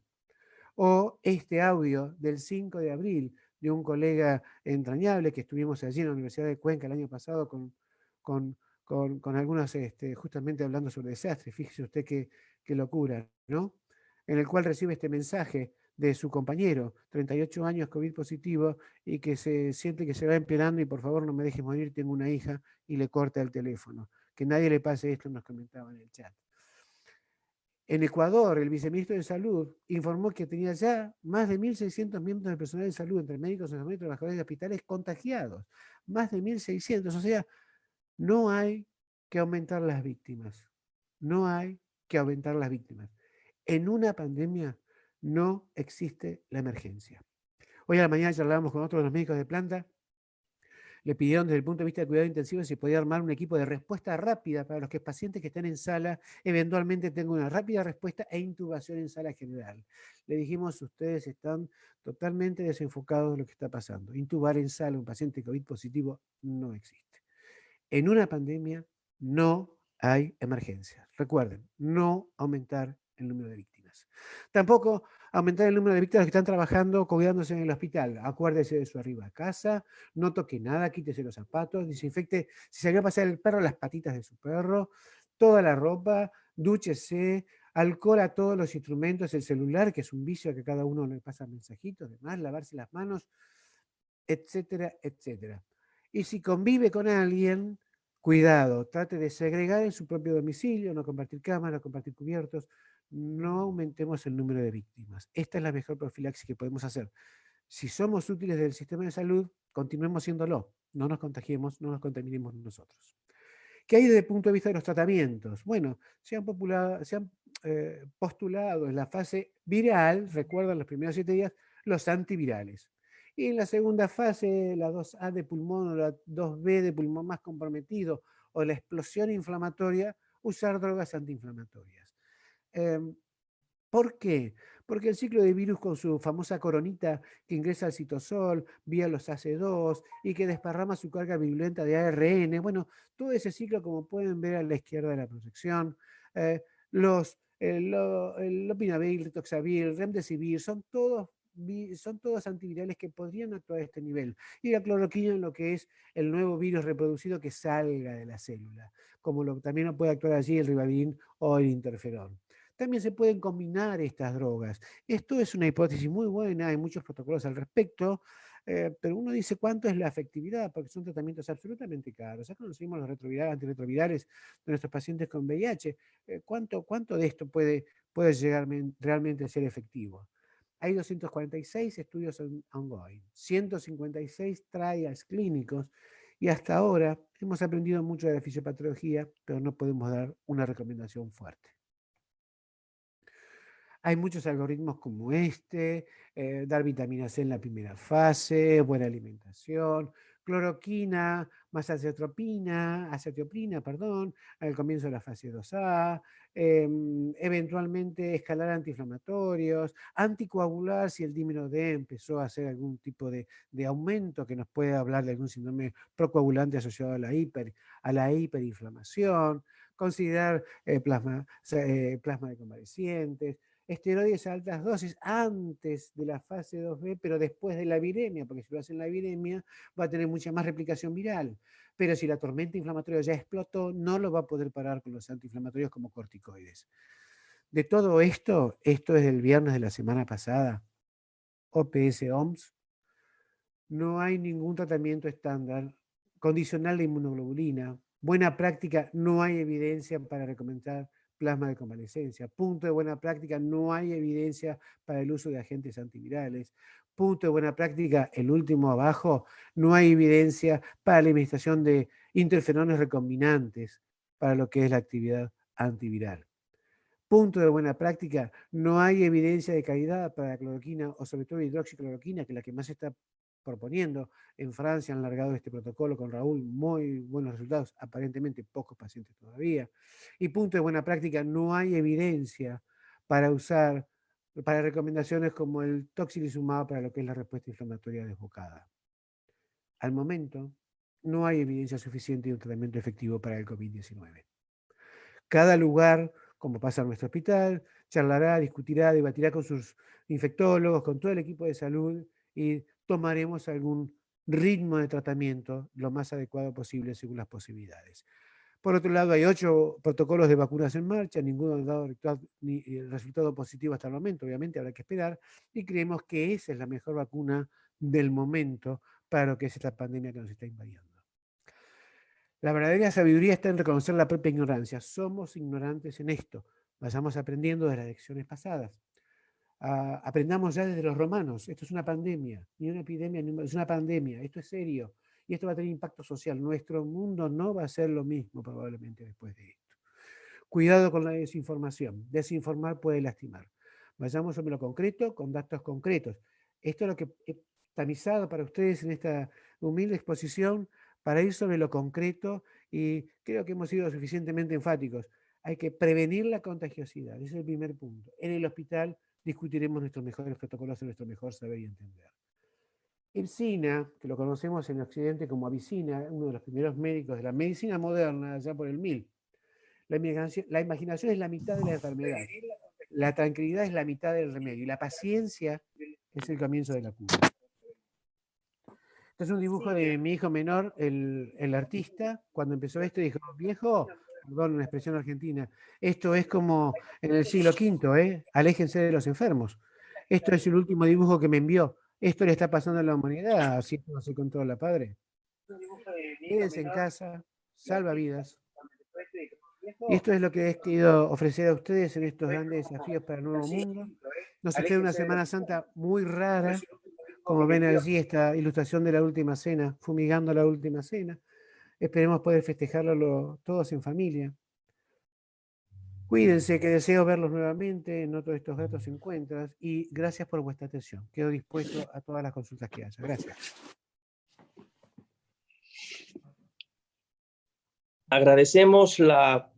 O este audio del 5 de abril de un colega entrañable que estuvimos allí en la Universidad de Cuenca el año pasado con algunos, justamente hablando sobre desastres. Fíjese usted qué locura, ¿no? En el cual recibe este mensaje de su compañero, 38 años, COVID positivo, y que se siente que se va empeorando y por favor no me dejes morir, tengo una hija, y le corta el teléfono. Que nadie le pase esto, nos comentaba en el chat. En Ecuador, el viceministro de Salud informó que tenía ya más de 1.600 miembros del personal de salud, entre médicos, enfermeros y trabajadores de hospitales contagiados. Más de 1.600. O sea, no hay que aumentar las víctimas. No hay que aumentar las víctimas. En una pandemia no existe la emergencia. Hoy a la mañana charlábamos con otros de los médicos de planta. Le pidieron desde el punto de vista de cuidado intensivo si podía armar un equipo de respuesta rápida para los pacientes que estén en sala, eventualmente tengan una rápida respuesta e intubación en sala general. Le dijimos, ustedes están totalmente desenfocados de lo que está pasando. Intubar en sala un paciente COVID positivo no existe. En una pandemia no hay emergencias. Recuerden, no aumentar el número de víctimas. Tampoco aumentar el número de víctimas que están trabajando, cuidándose en el hospital. Acuérdese de su arriba a casa, no toque nada, quítese los zapatos, desinfecte, si salió a pasear el perro, las patitas de su perro, toda la ropa, dúchese, alcohol a todos los instrumentos, el celular, que es un vicio que a cada uno le pasa mensajitos, demás, lavarse las manos, etcétera, etcétera. Y si convive con alguien, cuidado, trate de segregar en su propio domicilio, no compartir camas, no compartir cubiertos, no aumentemos el número de víctimas. Esta es la mejor profilaxis que podemos hacer. Si somos útiles del sistema de salud, continuemos siéndolo. No nos contagiemos, no nos contaminemos nosotros. ¿Qué hay desde el punto de vista de los tratamientos? Bueno, se han postulado en la fase viral, recuerdan los primeros 7 días, los antivirales. Y en la segunda fase, la 2A de pulmón o la 2B de pulmón más comprometido o la explosión inflamatoria, usar drogas antiinflamatorias. ¿Por qué? Porque el ciclo de virus con su famosa coronita que ingresa al citosol vía los AC2 y que desparrama su carga virulenta de ARN, bueno, todo ese ciclo, como pueden ver a la izquierda de la proyección, el lopinavir, rituximab, remdesivir, son todos antivirales que podrían actuar a este nivel. Y la cloroquina en lo que es el nuevo virus reproducido que salga de la célula, como también lo puede actuar allí el ribavirin o el interferón. También se pueden combinar estas drogas. Esto es una hipótesis muy buena, hay muchos protocolos al respecto, pero uno dice cuánto es la efectividad, porque son tratamientos absolutamente caros. Ya conocimos los antirretrovirales de nuestros pacientes con VIH. ¿Cuánto de esto puede llegar realmente a ser efectivo? Hay 246 estudios ongoing, 156 trials clínicos, y hasta ahora hemos aprendido mucho de la fisiopatología, pero no podemos dar una recomendación fuerte. Hay muchos algoritmos como dar vitamina C en la primera fase, buena alimentación, cloroquina más acetioprina, al comienzo de la fase 2A, eventualmente escalar antiinflamatorios, anticoagular si el dímero D empezó a hacer algún tipo de aumento que nos puede hablar de algún síndrome procoagulante asociado a la hiperinflamación, considerar plasma de convalecientes, esteroides a altas dosis antes de la fase 2B, pero después de la viremia, porque si lo hace en la viremia va a tener mucha más replicación viral. Pero si la tormenta inflamatoria ya explotó, no lo va a poder parar con los antiinflamatorios como corticoides. De todo esto es del viernes de la semana pasada, OPS-OMS, no hay ningún tratamiento estándar, condicional de inmunoglobulina, buena práctica, no hay evidencia para recomendar plasma de convalescencia. Punto de buena práctica, no hay evidencia para el uso de agentes antivirales. Punto de buena práctica, el último abajo, no hay evidencia para la administración de interferones recombinantes para lo que es la actividad antiviral. Punto de buena práctica, no hay evidencia de calidad para la cloroquina o sobre todo hidroxicloroquina, que es la que más se está proponiendo. En Francia han largado este protocolo con Raúl, muy buenos resultados, aparentemente pocos pacientes todavía. Y punto de buena práctica, no hay evidencia para usar, para recomendaciones como el tocilizumab para lo que es la respuesta inflamatoria desbocada. Al momento, no hay evidencia suficiente de un tratamiento efectivo para el COVID-19. Cada lugar, como pasa en nuestro hospital, charlará, discutirá, debatirá con sus infectólogos, con todo el equipo de salud y tomaremos algún ritmo de tratamiento lo más adecuado posible según las posibilidades. Por otro lado, hay 8 protocolos de vacunas en marcha, ninguno ha dado resultado positivo hasta el momento, obviamente habrá que esperar, y creemos que esa es la mejor vacuna del momento para lo que es esta pandemia que nos está invadiendo. La verdadera sabiduría está en reconocer la propia ignorancia. Somos ignorantes en esto. Vayamos aprendiendo de las lecciones pasadas. Aprendamos ya desde los romanos. Esto es una pandemia, ni una epidemia, es una pandemia. Esto es serio y esto va a tener impacto social. Nuestro mundo no va a ser lo mismo probablemente después de esto. Cuidado con la desinformación. Desinformar puede lastimar. Vayamos sobre lo concreto con datos concretos. Esto es lo que he tamizado para ustedes en esta humilde exposición para ir sobre lo concreto y creo que hemos sido suficientemente enfáticos. Hay que prevenir la contagiosidad, ese es el primer punto. En el hospital discutiremos nuestros mejores protocolos, nuestro mejor saber y entender. Epsina, que lo conocemos en Occidente como Avicina, uno de los primeros médicos de la medicina moderna, allá por el 1000. La imaginación es la mitad de la enfermedad, la tranquilidad es la mitad del remedio y la paciencia es el comienzo de la cura. Este es un dibujo de mi hijo menor, el artista, cuando empezó esto dijo, viejo, perdón, una expresión argentina, esto es como en el siglo V, aléjense de los enfermos. Esto es el último dibujo que me envió. Esto le está pasando a la humanidad, así que no se controla, padre. Quédense en casa, salva vidas. Y esto es lo que he querido ofrecer a ustedes en estos grandes desafíos para el nuevo mundo. Nos espera una Semana Santa muy rara, como ven allí esta ilustración de la última cena, fumigando la última cena. Esperemos poder festejarlo todos en familia. Cuídense, que deseo verlos nuevamente en otro de estos Gatos Encuentras y gracias por vuestra atención. Quedo dispuesto a todas las consultas que haya. Gracias. Agradecemos la...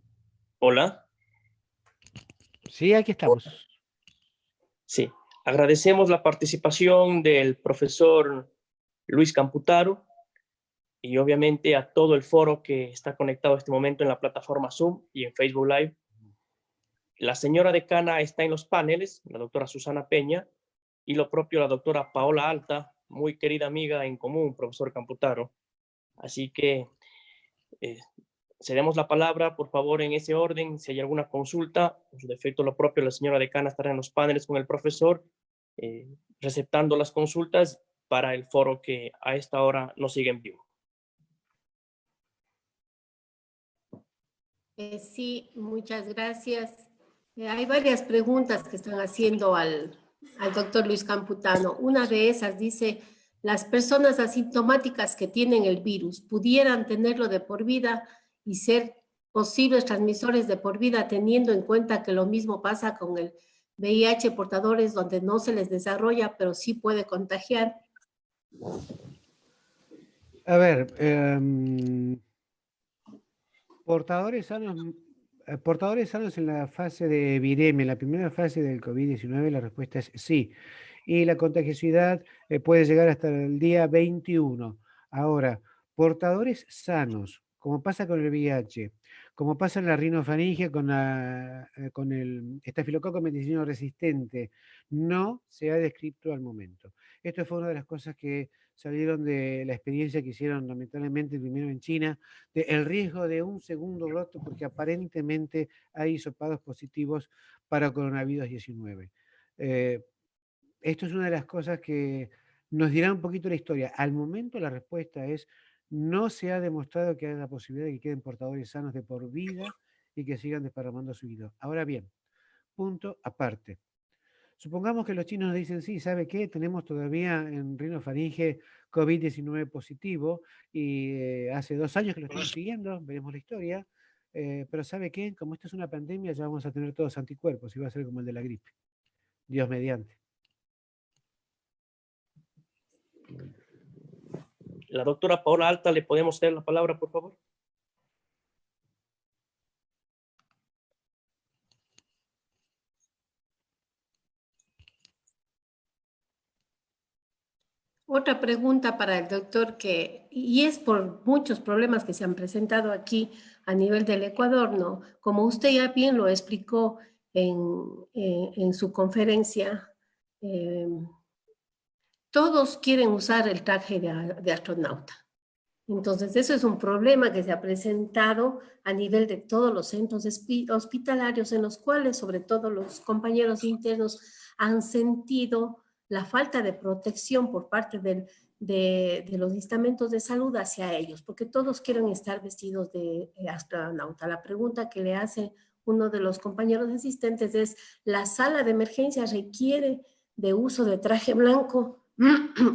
Hola. Sí, aquí estamos. Sí, agradecemos la participación del profesor Luis Camputaro y obviamente a todo el foro que está conectado en este momento en la plataforma Zoom y en Facebook Live. La señora decana está en los paneles, la doctora Susana Peña, y lo propio la doctora Paola Alta, muy querida amiga en común, profesor Camputaro. Así que cedemos la palabra, por favor, en ese orden. Si hay alguna consulta, en su defecto lo propio, la señora decana estará en los paneles con el profesor, receptando las consultas para el foro que a esta hora nos sigue en vivo. Sí, muchas gracias. Hay varias preguntas que están haciendo al doctor Luis Camputano. Una de esas dice, las personas asintomáticas que tienen el virus pudieran tenerlo de por vida y ser posibles transmisores de por vida, teniendo en cuenta que lo mismo pasa con el VIH portadores donde no se les desarrolla, pero sí puede contagiar. A ver, portadores sanos en la fase de viremia, en la primera fase del COVID-19, la respuesta es sí. Y la contagiosidad puede llegar hasta el día 21. Ahora, portadores sanos, como pasa con el VIH, como pasa en la rinofaringia con el estafilococo meticilino resistente, no se ha descrito al momento. Esto fue una de las cosas que salieron de la experiencia que hicieron lamentablemente primero en China, el riesgo de un segundo brote porque aparentemente hay hisopados positivos para coronavirus 19. esto es una de las cosas que nos dirá un poquito la historia. Al momento la respuesta es, no se ha demostrado que haya la posibilidad de que queden portadores sanos de por vida y que sigan desparramando su vida. Ahora bien, punto aparte. Supongamos que los chinos nos dicen, sí, ¿sabe qué? Tenemos todavía en rinofaringe COVID-19 positivo y hace 2 años que lo estamos siguiendo, veremos la historia, pero ¿sabe qué? Como esto es una pandemia, ya vamos a tener todos anticuerpos y va a ser como el de la gripe. Dios mediante. La doctora Paola Alta, ¿le podemos dar la palabra, por favor? Otra pregunta para el doctor y es por muchos problemas que se han presentado aquí a nivel del Ecuador, ¿no? Como usted ya bien lo explicó en su conferencia, todos quieren usar el traje de astronauta. Entonces, eso es un problema que se ha presentado a nivel de todos los centros hospitalarios, en los cuales, sobre todo, los compañeros internos han sentido la falta de protección por parte de los estamentos de salud hacia ellos, porque todos quieren estar vestidos de astronauta. La pregunta que le hace uno de los compañeros asistentes es, ¿la sala de emergencia requiere de uso de traje blanco?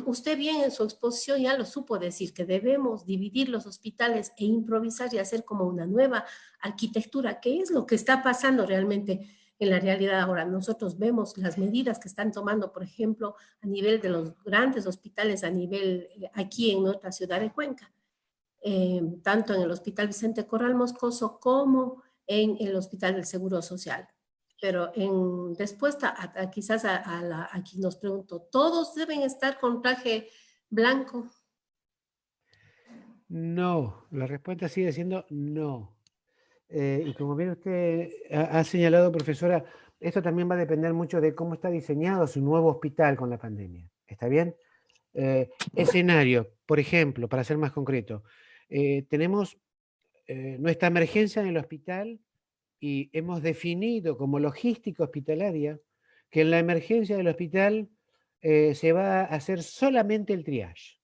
Usted bien en su exposición ya lo supo decir, que debemos dividir los hospitales e improvisar y hacer como una nueva arquitectura, que es lo que está pasando realmente en la realidad ahora. Nosotros vemos las medidas que están tomando, por ejemplo, a nivel de los grandes hospitales, a nivel aquí en nuestra ciudad de Cuenca, tanto en el Hospital Vicente Corral Moscoso como en el Hospital del Seguro Social. Pero en respuesta quizás a quien nos preguntó, ¿todos deben estar con traje blanco? No, la respuesta sigue siendo no. Y como bien usted ha señalado, profesora, esto también va a depender mucho de cómo está diseñado su nuevo hospital con la pandemia. ¿Está bien? Escenario, por ejemplo, para ser más concreto, tenemos nuestra emergencia en el hospital y hemos definido como logística hospitalaria que en la emergencia del hospital se va a hacer solamente el triage,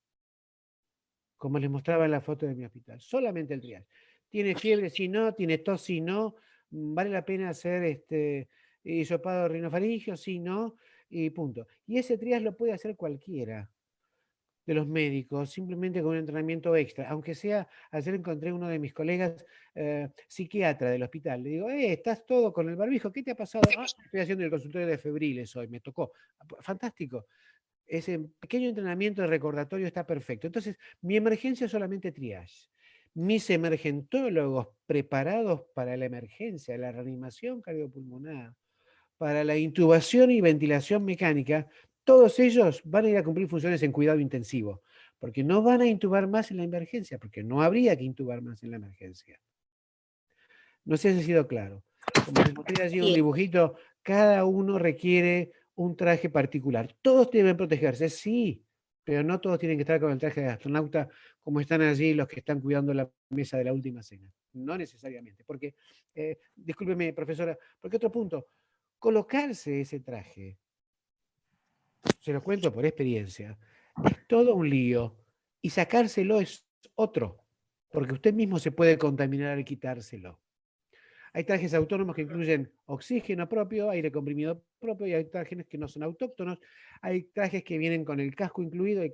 como les mostraba en la foto de mi hospital, solamente el triage. Tiene fiebre si no, tiene tos si no, vale la pena hacer hisopado rinofaringio si no, y punto. Y ese triage lo puede hacer cualquiera de los médicos, simplemente con un entrenamiento extra, aunque sea, ayer encontré uno de mis colegas psiquiatra del hospital, le digo, estás todo con el barbijo, ¿qué te ha pasado? Ah, estoy haciendo el consultorio de febriles hoy, me tocó. Fantástico. Ese pequeño entrenamiento de recordatorio está perfecto. Entonces, mi emergencia es solamente triage. Mis emergentólogos preparados para la emergencia, la reanimación cardiopulmonar, para la intubación y ventilación mecánica, todos ellos van a ir a cumplir funciones en cuidado intensivo, porque no van a intubar más en la emergencia, porque no habría que intubar más en la emergencia. No sé si ha sido claro. Como les mostré allí un dibujito, cada uno requiere un traje particular. Todos deben protegerse, sí, pero no todos tienen que estar con el traje de astronauta como están allí los que están cuidando la mesa de la última cena. No necesariamente, porque, discúlpeme, profesora, porque otro punto, colocarse ese traje, se lo cuento por experiencia, es todo un lío y sacárselo es otro, porque usted mismo se puede contaminar al quitárselo. Hay trajes autónomos que incluyen oxígeno propio, aire comprimido propio, y hay trajes que no son autóctonos, hay trajes que vienen con el casco incluido, hay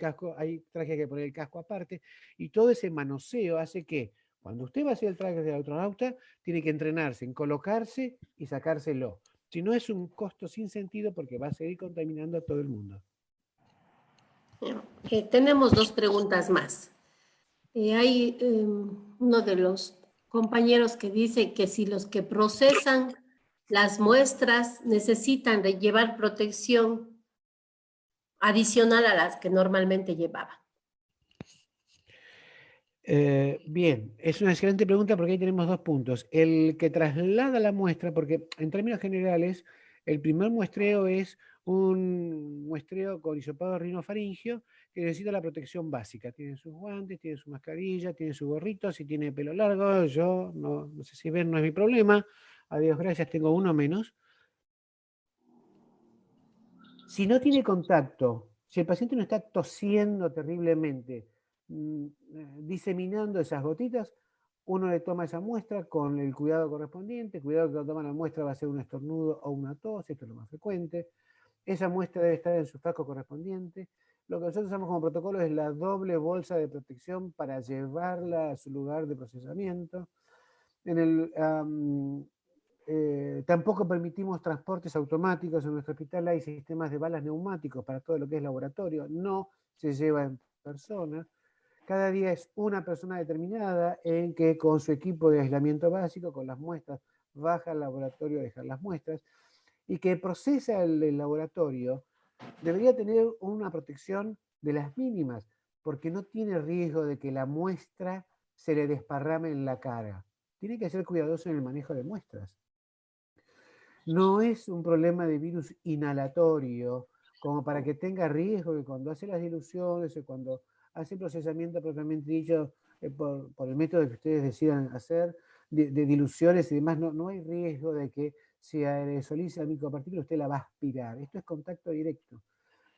trajes que ponen el casco aparte, y todo ese manoseo hace que cuando usted va a hacer el traje del astronauta, tiene que entrenarse en colocarse y sacárselo. Si no, es un costo sin sentido porque va a seguir contaminando a todo el mundo. Tenemos 2 preguntas más. Hay uno de los compañeros que dice que si los que procesan las muestras necesitan de llevar protección adicional a las que normalmente llevaban. Bien, es una excelente pregunta porque ahí tenemos 2 puntos. El que traslada la muestra, porque en términos generales, el primer muestreo es un muestreo con hisopado rinofaringio que necesita la protección básica. Tiene sus guantes, tiene su mascarilla, tiene su gorrito, si tiene pelo largo, yo no sé si ven, no es mi problema. A Dios gracias, tengo uno menos. Si no tiene contacto, si el paciente no está tosiendo terriblemente, diseminando esas gotitas, uno le toma esa muestra con el cuidado correspondiente. Cuidado que cuando toma la muestra va a ser un estornudo o una tos, esto es lo más frecuente. Esa muestra debe estar en su frasco correspondiente. Lo que nosotros usamos como protocolo es la doble bolsa de protección para llevarla a su lugar de procesamiento. Tampoco permitimos transportes automáticos. En nuestro hospital hay sistemas de balas neumáticos para todo lo que es laboratorio. No se lleva en persona. Cada día es una persona determinada en que con su equipo de aislamiento básico, con las muestras, baja al laboratorio a dejar las muestras, y que procesa el laboratorio debería tener una protección de las mínimas, porque no tiene riesgo de que la muestra se le desparrame en la cara. Tiene que ser cuidadoso en el manejo de muestras. No es un problema de virus inhalatorio, como para que tenga riesgo que cuando hace las diluciones o cuando hace el procesamiento propiamente dicho por el método que ustedes decidan hacer, de diluciones y demás, no hay riesgo de que si aerosoliza la micropartícula usted la va a aspirar. Esto es contacto directo.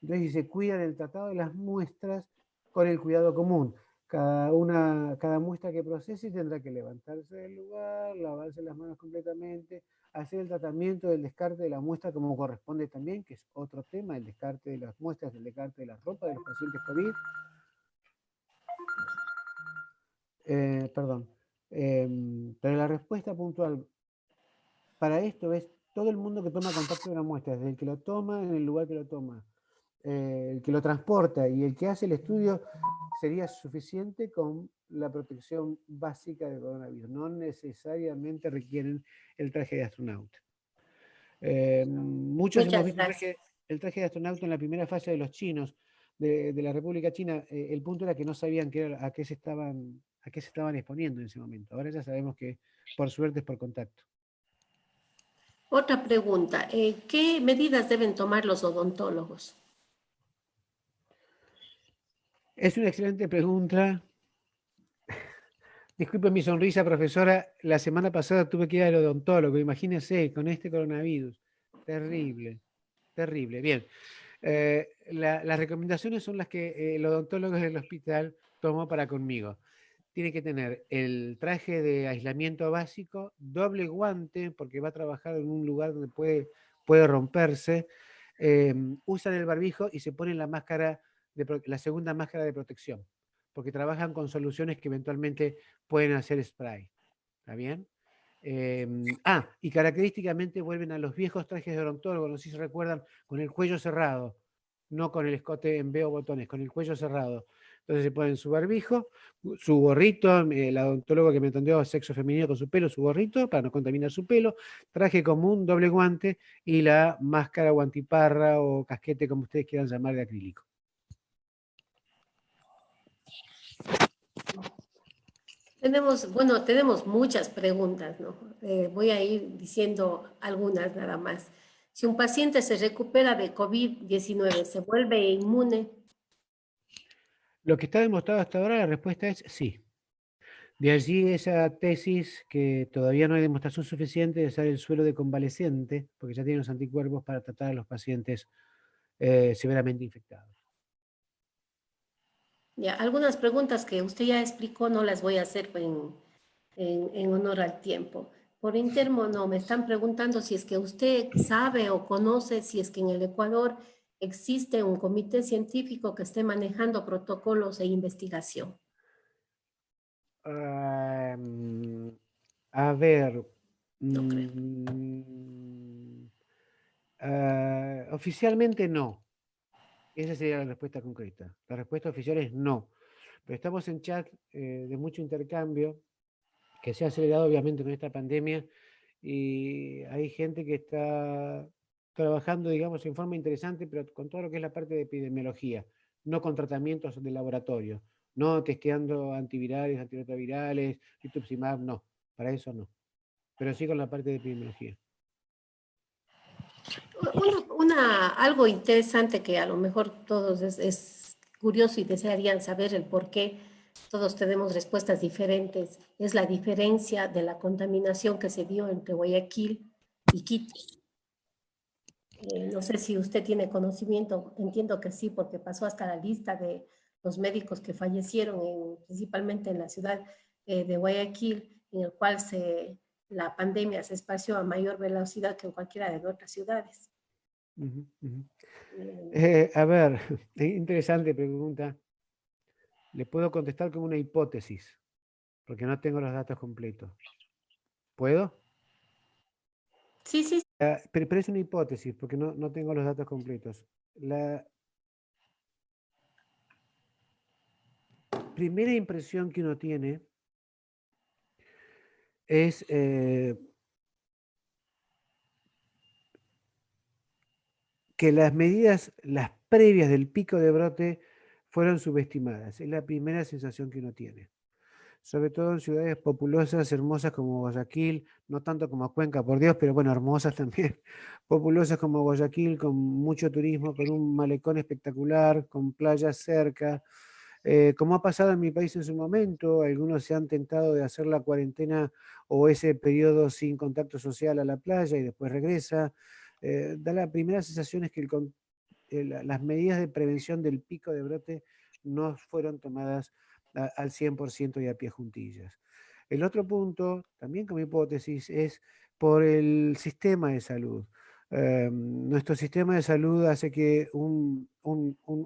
Entonces, si se cuida del tratado de las muestras con el cuidado común, cada muestra que procese tendrá que levantarse del lugar, lavarse las manos completamente, hacer el tratamiento del descarte de la muestra como corresponde también, que es otro tema, el descarte de las muestras, el descarte de la ropa de los pacientes COVID. Pero la respuesta puntual para esto es todo el mundo que toma contacto de una muestra, desde el que lo toma en el lugar que lo toma, el que lo transporta y el que hace el estudio, sería suficiente con la protección básica del coronavirus. No necesariamente requieren el traje de astronauta. Muchos hemos visto el traje de astronauta en la primera fase de los chinos, de la República China. El punto era que no sabían a qué se estaban exponiendo en ese momento. Ahora ya sabemos que por suerte es por contacto. Otra pregunta, ¿qué medidas deben tomar los odontólogos? Es una excelente pregunta. Disculpe mi sonrisa, profesora. La semana pasada tuve que ir al odontólogo. Imagínese, con este coronavirus. Terrible, terrible. Bien. Las recomendaciones son las que el odontólogo del hospital tomó para conmigo. Tiene que tener el traje de aislamiento básico, doble guante, porque va a trabajar en un lugar donde puede romperse. Usan el barbijo y se ponen la segunda máscara de protección, porque trabajan con soluciones que eventualmente pueden hacer spray. ¿Está bien? Y característicamente vuelven a los viejos trajes de odontólogo, no sé si se recuerdan, con el cuello cerrado, no con el escote en V o botones, con el cuello cerrado. Entonces se ponen su barbijo, su gorrito, el odontólogo que me atendió, sexo femenino con su pelo, su gorrito, para no contaminar su pelo, traje común, doble guante y la máscara o antiparra o casquete, como ustedes quieran llamar, de acrílico. Tenemos muchas preguntas, ¿no? Voy a ir diciendo algunas nada más. Si un paciente se recupera de COVID-19, ¿se vuelve inmune? Lo que está demostrado hasta ahora, la respuesta es sí. De allí esa tesis que todavía no hay demostración suficiente de usar el suelo de convaleciente, porque ya tiene los anticuerpos para tratar a los pacientes severamente infectados. Ya, algunas preguntas que usted ya explicó no las voy a hacer en honor al tiempo. Por interno, no, me están preguntando si es que usted sabe o conoce si es que en el Ecuador existe un comité científico que esté manejando protocolos e investigación. A ver, No creo. Oficialmente no. Esa sería la respuesta concreta. La respuesta oficial es no. Pero estamos en chat de mucho intercambio, que se ha acelerado obviamente con esta pandemia, y hay gente que está trabajando, digamos, en forma interesante, pero con todo lo que es la parte de epidemiología, no con tratamientos de laboratorio, no testeando antivirales, antirretrovirales, rituximab, no, para eso no. Pero sí con la parte de epidemiología. Algo interesante que a lo mejor todos es curioso y desearían saber el por qué todos tenemos respuestas diferentes, es la diferencia de la contaminación que se dio entre Guayaquil y Quito. No sé si usted tiene conocimiento, entiendo que sí, porque pasó hasta la lista de los médicos que fallecieron, principalmente en la ciudad de Guayaquil, en el cual la pandemia se esparció a mayor velocidad que en cualquiera de otras ciudades. Ujú, ujú. A ver, interesante pregunta. Le puedo contestar como una hipótesis, porque no tengo los datos completos. ¿Puedo? Sí, sí. Pero es una hipótesis, porque no tengo los datos completos. La primera impresión que uno tiene es que las medidas, las previas del pico de brote, fueron subestimadas. Es la primera sensación que uno tiene. Sobre todo en ciudades populosas, hermosas como Guayaquil, no tanto como Cuenca, por Dios, pero bueno, hermosas también, populosas como Guayaquil, con mucho turismo, con un malecón espectacular, con playas cerca. Como ha pasado en mi país en su momento, algunos se han tentado de hacer la cuarentena o ese periodo sin contacto social a la playa y después regresa. Da la primera sensación es que las medidas de prevención del pico de brote no fueron tomadas al 100% y a pie juntillas. El otro punto, también como hipótesis, es por el sistema de salud. Nuestro sistema de salud hace que un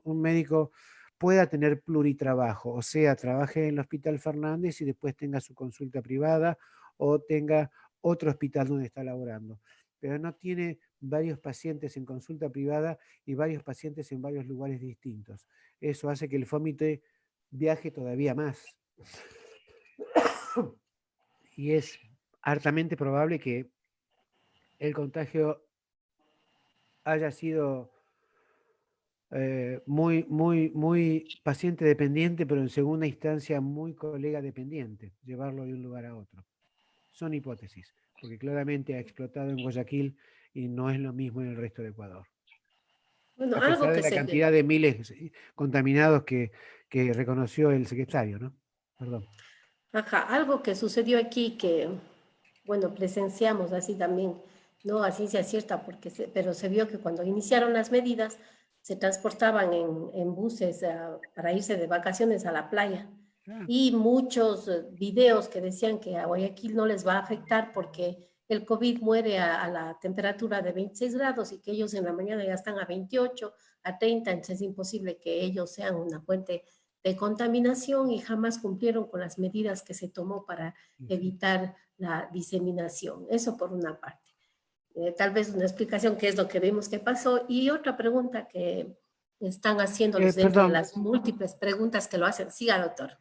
médico pueda tener pluritrabajo, o sea, trabaje en el Hospital Fernández y después tenga su consulta privada o tenga otro hospital donde está laborando. Pero no tiene varios pacientes en consulta privada y varios pacientes en varios lugares distintos. Eso hace que el FOMITE viaje todavía más. Y es altamente probable que el contagio haya sido muy paciente dependiente, pero en segunda instancia muy colega dependiente, llevarlo de un lugar a otro. Son hipótesis, porque claramente ha explotado en Guayaquil y no es lo mismo en el resto de Ecuador. Bueno, A algo pesar de que la cantidad de miles contaminados que reconoció el secretario, ¿no? Perdón. Ajá, algo que sucedió aquí que, bueno, presenciamos así también, no a ciencia cierta, pero se vio que cuando iniciaron las medidas se transportaban en buses para irse de vacaciones a la playa. Y muchos videos que decían que a Guayaquil no les va a afectar porque el COVID muere a la temperatura de 26 grados y que ellos en la mañana ya están a 28, a 30, entonces es imposible que ellos sean una fuente de contaminación y jamás cumplieron con las medidas que se tomó para evitar la diseminación. Eso por una parte. Tal vez una explicación qué es lo que vimos que pasó y otra pregunta que están haciéndoles dentro de Perdón. las múltiples preguntas que lo hacen. Siga, doctor.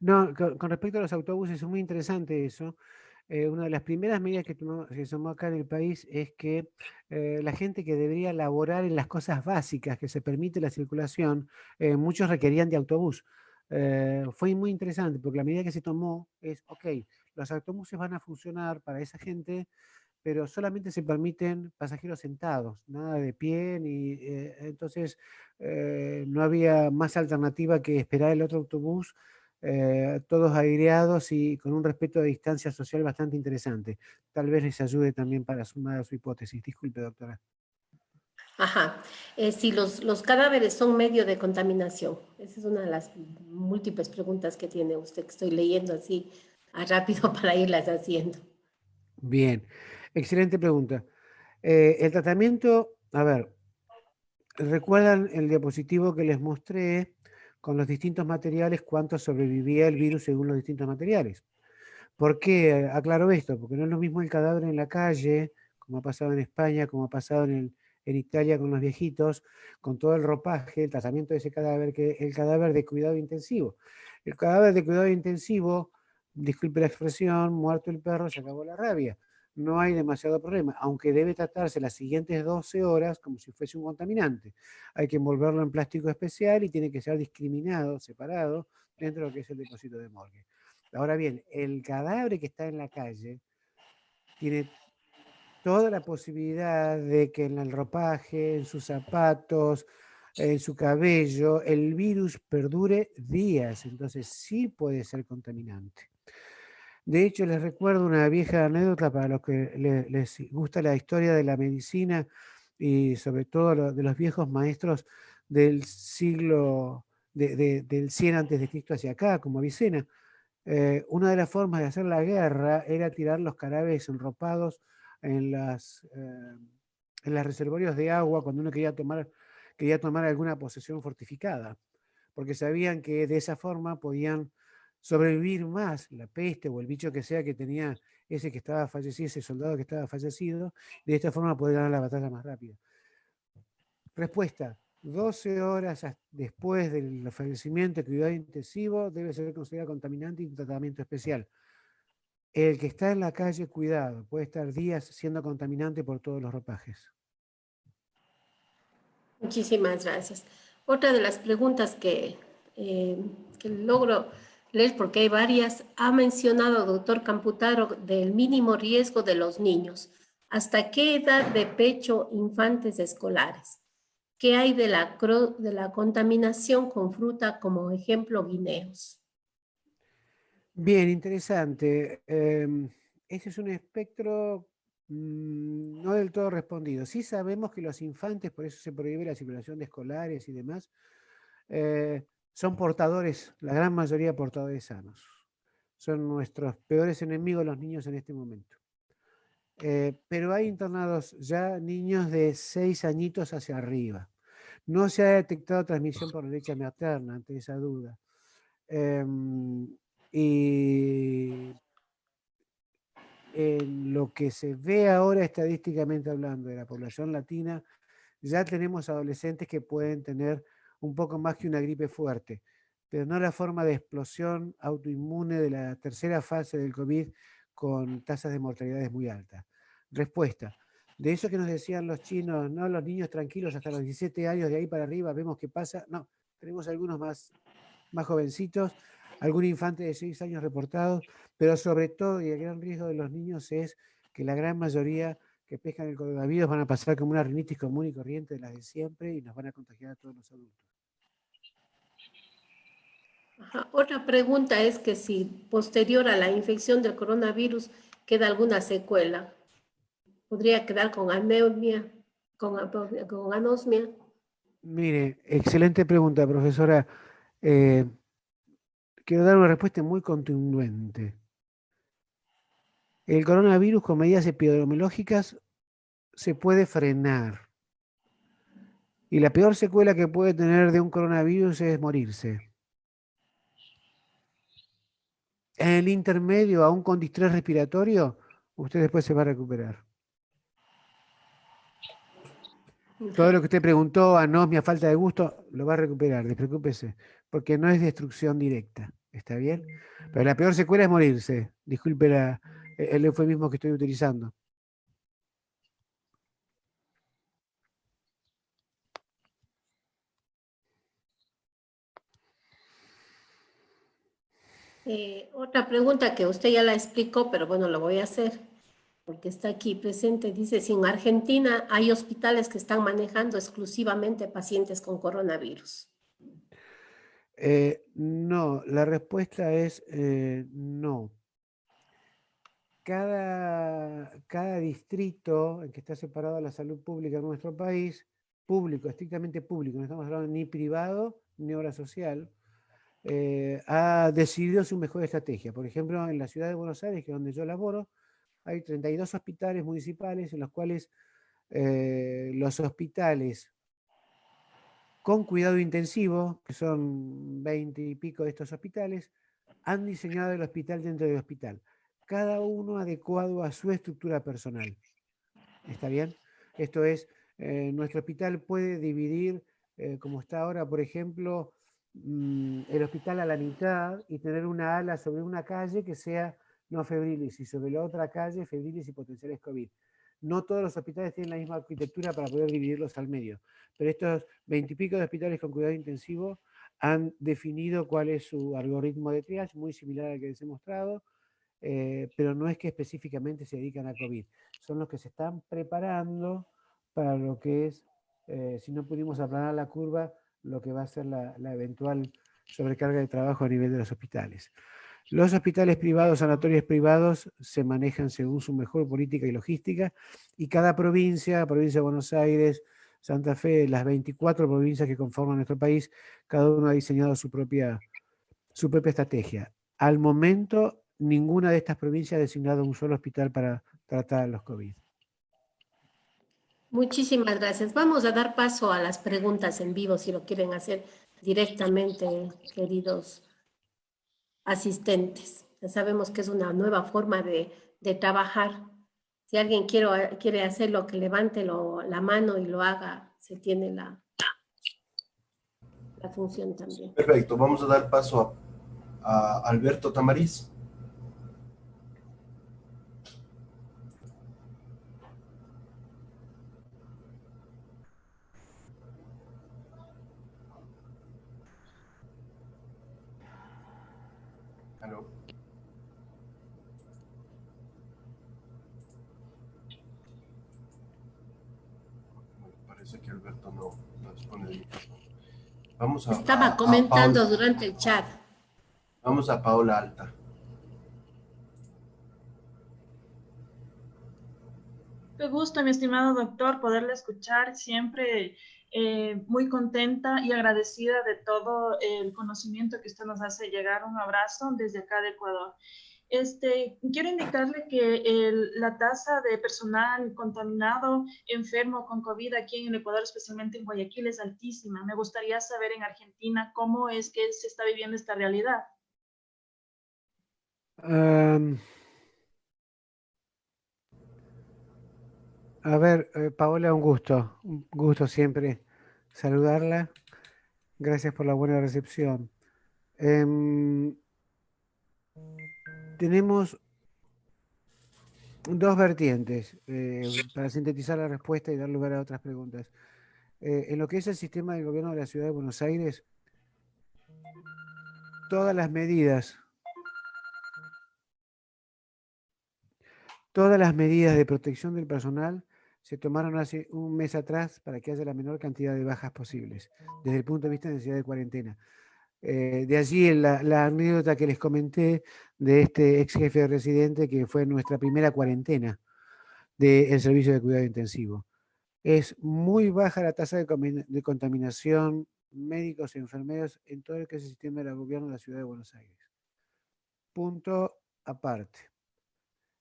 No, con respecto a los autobuses, es muy interesante eso. Una de las primeras medidas que se tomó acá en el país es que la gente que debería laborar en las cosas básicas que se permite la circulación, muchos requerían de autobús. Fue muy interesante porque la medida que se tomó es, ok, los autobuses van a funcionar para esa gente, pero solamente se permiten pasajeros sentados, nada de pie, entonces no había más alternativa que esperar el otro autobús, todos aireados y con un respeto de distancia social bastante interesante. Tal vez les ayude también para sumar a su hipótesis. Disculpe, doctora. Ajá. Si los cadáveres son medio de contaminación. Esa es una de las múltiples preguntas que tiene usted, que estoy leyendo así rápido para irlas haciendo. Bien, excelente pregunta. El tratamiento, a ver, ¿recuerdan el diapositivo que les mostré con los distintos materiales, cuánto sobrevivía el virus según los distintos materiales? ¿Por qué aclaro esto? Porque no es lo mismo el cadáver en la calle, como ha pasado en España, como ha pasado en Italia con los viejitos, con todo el ropaje, el tratamiento de ese cadáver, que el cadáver de cuidado intensivo. El cadáver de cuidado intensivo, disculpe la expresión, muerto el perro, se acabó la rabia. No hay demasiado problema, aunque debe tratarse las siguientes 12 horas como si fuese un contaminante. Hay que envolverlo en plástico especial y tiene que ser discriminado, separado, dentro de lo que es el depósito de morgue. Ahora bien, el cadáver que está en la calle tiene toda la posibilidad de que en el ropaje, en sus zapatos, en su cabello, el virus perdure días, entonces sí puede ser contaminante. De hecho, les recuerdo una vieja anécdota para los que les gusta la historia de la medicina. y sobre todo de los viejos maestros del siglo del 100 antes de Cristo hacia acá, como Avicena. Una de las formas de hacer la guerra era tirar los carabes enropados en los reservorios de agua cuando uno quería tomar alguna posesión fortificada, porque sabían que de esa forma podían sobrevivir más la peste o el bicho que sea que tenía ese que estaba fallecido, ese soldado que estaba fallecido, de esta forma poder ganar la batalla más rápido. Respuesta: 12 horas después del fallecimiento de cuidado intensivo debe ser considerado contaminante y un tratamiento especial. El que está en la calle, cuidado, puede estar días siendo contaminante por todos los ropajes. Muchísimas gracias. Otra de las preguntas que logro leer, porque hay varias, ha mencionado, doctor Camputaro, del mínimo riesgo de los niños. ¿Hasta qué edad de pecho infantes escolares? ¿Qué hay de la contaminación con fruta, como ejemplo guineos? Bien, interesante. Ese es un espectro no del todo respondido. Sí sabemos que los infantes, por eso se prohíbe la circulación de escolares y demás, son portadores, la gran mayoría portadores sanos. Son nuestros peores enemigos los niños en este momento. Pero hay internados ya niños de 6 añitos hacia arriba. No se ha detectado transmisión por la leche materna, ante esa duda. Y lo que se ve ahora estadísticamente hablando de la población latina, ya tenemos adolescentes que pueden tener un poco más que una gripe fuerte, pero no la forma de explosión autoinmune de la tercera fase del COVID con tasas de mortalidades muy altas. Respuesta: de eso que nos decían los chinos, no, los niños tranquilos hasta los 17 años, de ahí para arriba vemos qué pasa. No, tenemos algunos más jovencitos, algún infante de 6 años reportados, pero sobre todo, y el gran riesgo de los niños es que la gran mayoría que pescan el coronavirus van a pasar como una rinitis común y corriente de las de siempre y nos van a contagiar a todos los adultos. Ajá. Otra pregunta es que si posterior a la infección del coronavirus queda alguna secuela. ¿Podría quedar con anemia, con anosmia? Mire, excelente pregunta, profesora. Quiero dar una respuesta muy contundente. El coronavirus con medidas epidemiológicas se puede frenar. Y la peor secuela que puede tener de un coronavirus es morirse. En el intermedio, aún con distrés respiratorio, usted después se va a recuperar. Todo lo que usted preguntó, anosmia, falta de gusto, lo va a recuperar, despreocúpese, porque no es destrucción directa, ¿está bien? Pero la peor secuela es morirse. Disculpe el eufemismo que estoy utilizando. Otra pregunta que usted ya la explicó, pero bueno, lo voy a hacer porque está aquí presente. Dice, si en Argentina hay hospitales que están manejando exclusivamente pacientes con coronavirus. No, la respuesta es no. Cada distrito en que está separada la salud pública en nuestro país, público, estrictamente público, no estamos hablando ni privado ni obra social, ha decidido su mejor estrategia. Por ejemplo, en la ciudad de Buenos Aires, que es donde yo laboro, hay 32 hospitales municipales en los cuales los hospitales con cuidado intensivo, que son 20 y pico de estos hospitales, han diseñado el hospital dentro del hospital, cada uno adecuado a su estructura personal. ¿Está bien? Esto es, nuestro hospital puede dividir, como está ahora, por ejemplo, el hospital a la mitad y tener una ala sobre una calle que sea no febriles y sobre la otra calle febriles y potenciales COVID. No todos los hospitales tienen la misma arquitectura para poder dividirlos al medio, pero estos 20 y pico de hospitales con cuidado intensivo han definido cuál es su algoritmo de triage, muy similar al que les he mostrado, pero no es que específicamente se dedican a COVID. Son los que se están preparando para lo que es, si no pudimos aplanar la curva, lo que va a ser la eventual sobrecarga de trabajo a nivel de los hospitales. Los hospitales privados, sanatorios privados, se manejan según su mejor política y logística, y cada provincia, provincia de Buenos Aires, Santa Fe, las 24 provincias que conforman nuestro país, cada uno ha diseñado su propia estrategia. Al momento, ninguna de estas provincias ha designado un solo hospital para tratar a los COVID. Muchísimas gracias. Vamos a dar paso a las preguntas en vivo, si lo quieren hacer directamente, queridos asistentes. Ya sabemos que es una nueva forma de trabajar. Si alguien quiere hacerlo, que levante la mano y lo haga, se tiene la función también. Perfecto, vamos a dar paso a Alberto Tamariz. Aló. Parece que Alberto no dispone del micrófono. Vamos Estaba comentando Paola, durante el chat. vamos a Paola Alta. Qué gusto, mi estimado doctor, poderle escuchar. Siempre muy contenta y agradecida de todo el conocimiento que usted nos hace llegar. Un abrazo desde acá de Ecuador. Quiero indicarle que la tasa de personal contaminado, enfermo con COVID aquí en el Ecuador, especialmente en Guayaquil, es altísima. Me gustaría saber en Argentina cómo es que se está viviendo esta realidad. A ver, Paola, un gusto siempre saludarla. Gracias por la buena recepción. Tenemos dos vertientes para sintetizar la respuesta y dar lugar a otras preguntas. En lo que es el sistema del gobierno de la Ciudad de Buenos Aires, todas las medidas de protección del personal se tomaron hace un mes atrás para que haya la menor cantidad de bajas posibles, desde el punto de vista de necesidad de cuarentena. De allí la anécdota que les comenté de este ex jefe de residente que fue nuestra primera cuarentena del servicio de cuidado intensivo. Es muy baja la tasa de contaminación, médicos y enfermeros en todo el que es el sistema del gobierno de la Ciudad de Buenos Aires. Punto aparte.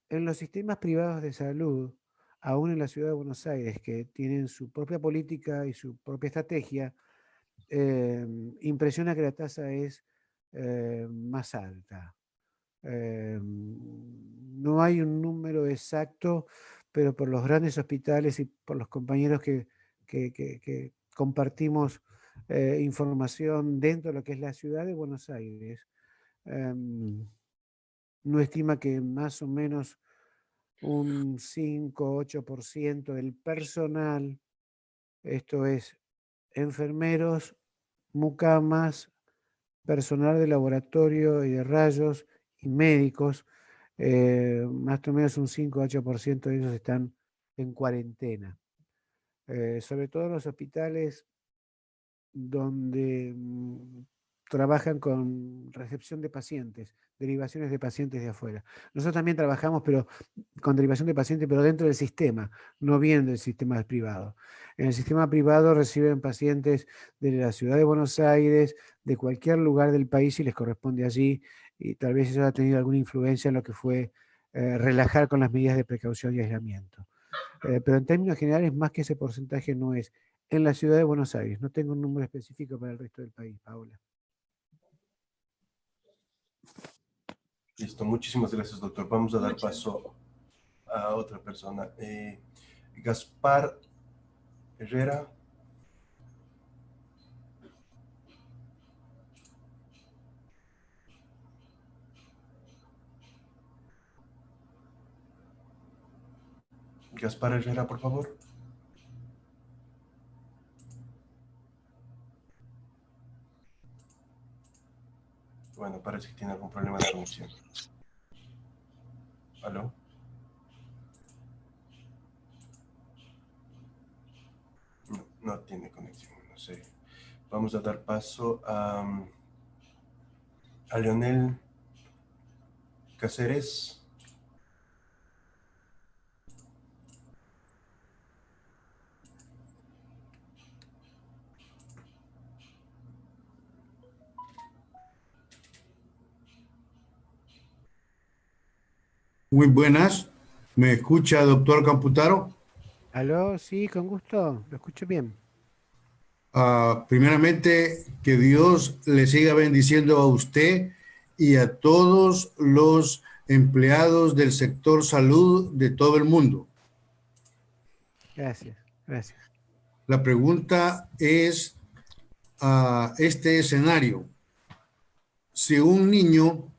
En los sistemas privados de salud, aún en la Ciudad de Buenos Aires, que tienen su propia política y su propia estrategia, impresiona que la tasa es más alta. No hay un número exacto, pero por los grandes hospitales y por los compañeros que compartimos información dentro de lo que es la Ciudad de Buenos Aires, no estima que más o menos un 5-8% del personal, esto es enfermeros, mucamas, personal de laboratorio y de rayos y médicos, más o menos un 5-8% de ellos están en cuarentena. Sobre todo en los hospitales donde trabajan con recepción de pacientes, derivaciones de pacientes de afuera. Nosotros también trabajamos con derivación de pacientes, pero dentro del sistema, no bien del sistema privado. En el sistema privado reciben pacientes de la Ciudad de Buenos Aires, de cualquier lugar del país y les corresponde allí, y tal vez eso ha tenido alguna influencia en lo que fue relajar con las medidas de precaución y aislamiento. Pero en términos generales, más que ese porcentaje no es en la Ciudad de Buenos Aires. No tengo un número específico para el resto del país, Paola. Listo, muchísimas gracias, doctor. Vamos a dar paso a otra persona. Gaspar Herrera. Gaspar Herrera, por favor. Bueno, parece que tiene algún problema de conexión. ¿Aló? No tiene conexión, no sé. Vamos a dar paso a Leonel Cáceres. Muy buenas. ¿Me escucha, doctor Camputaro? ¿Aló? Sí, con gusto. Lo escucho bien. Primeramente, que Dios le siga bendiciendo a usted y a todos los empleados del sector salud de todo el mundo. Gracias, gracias. La pregunta es este escenario. Si un niño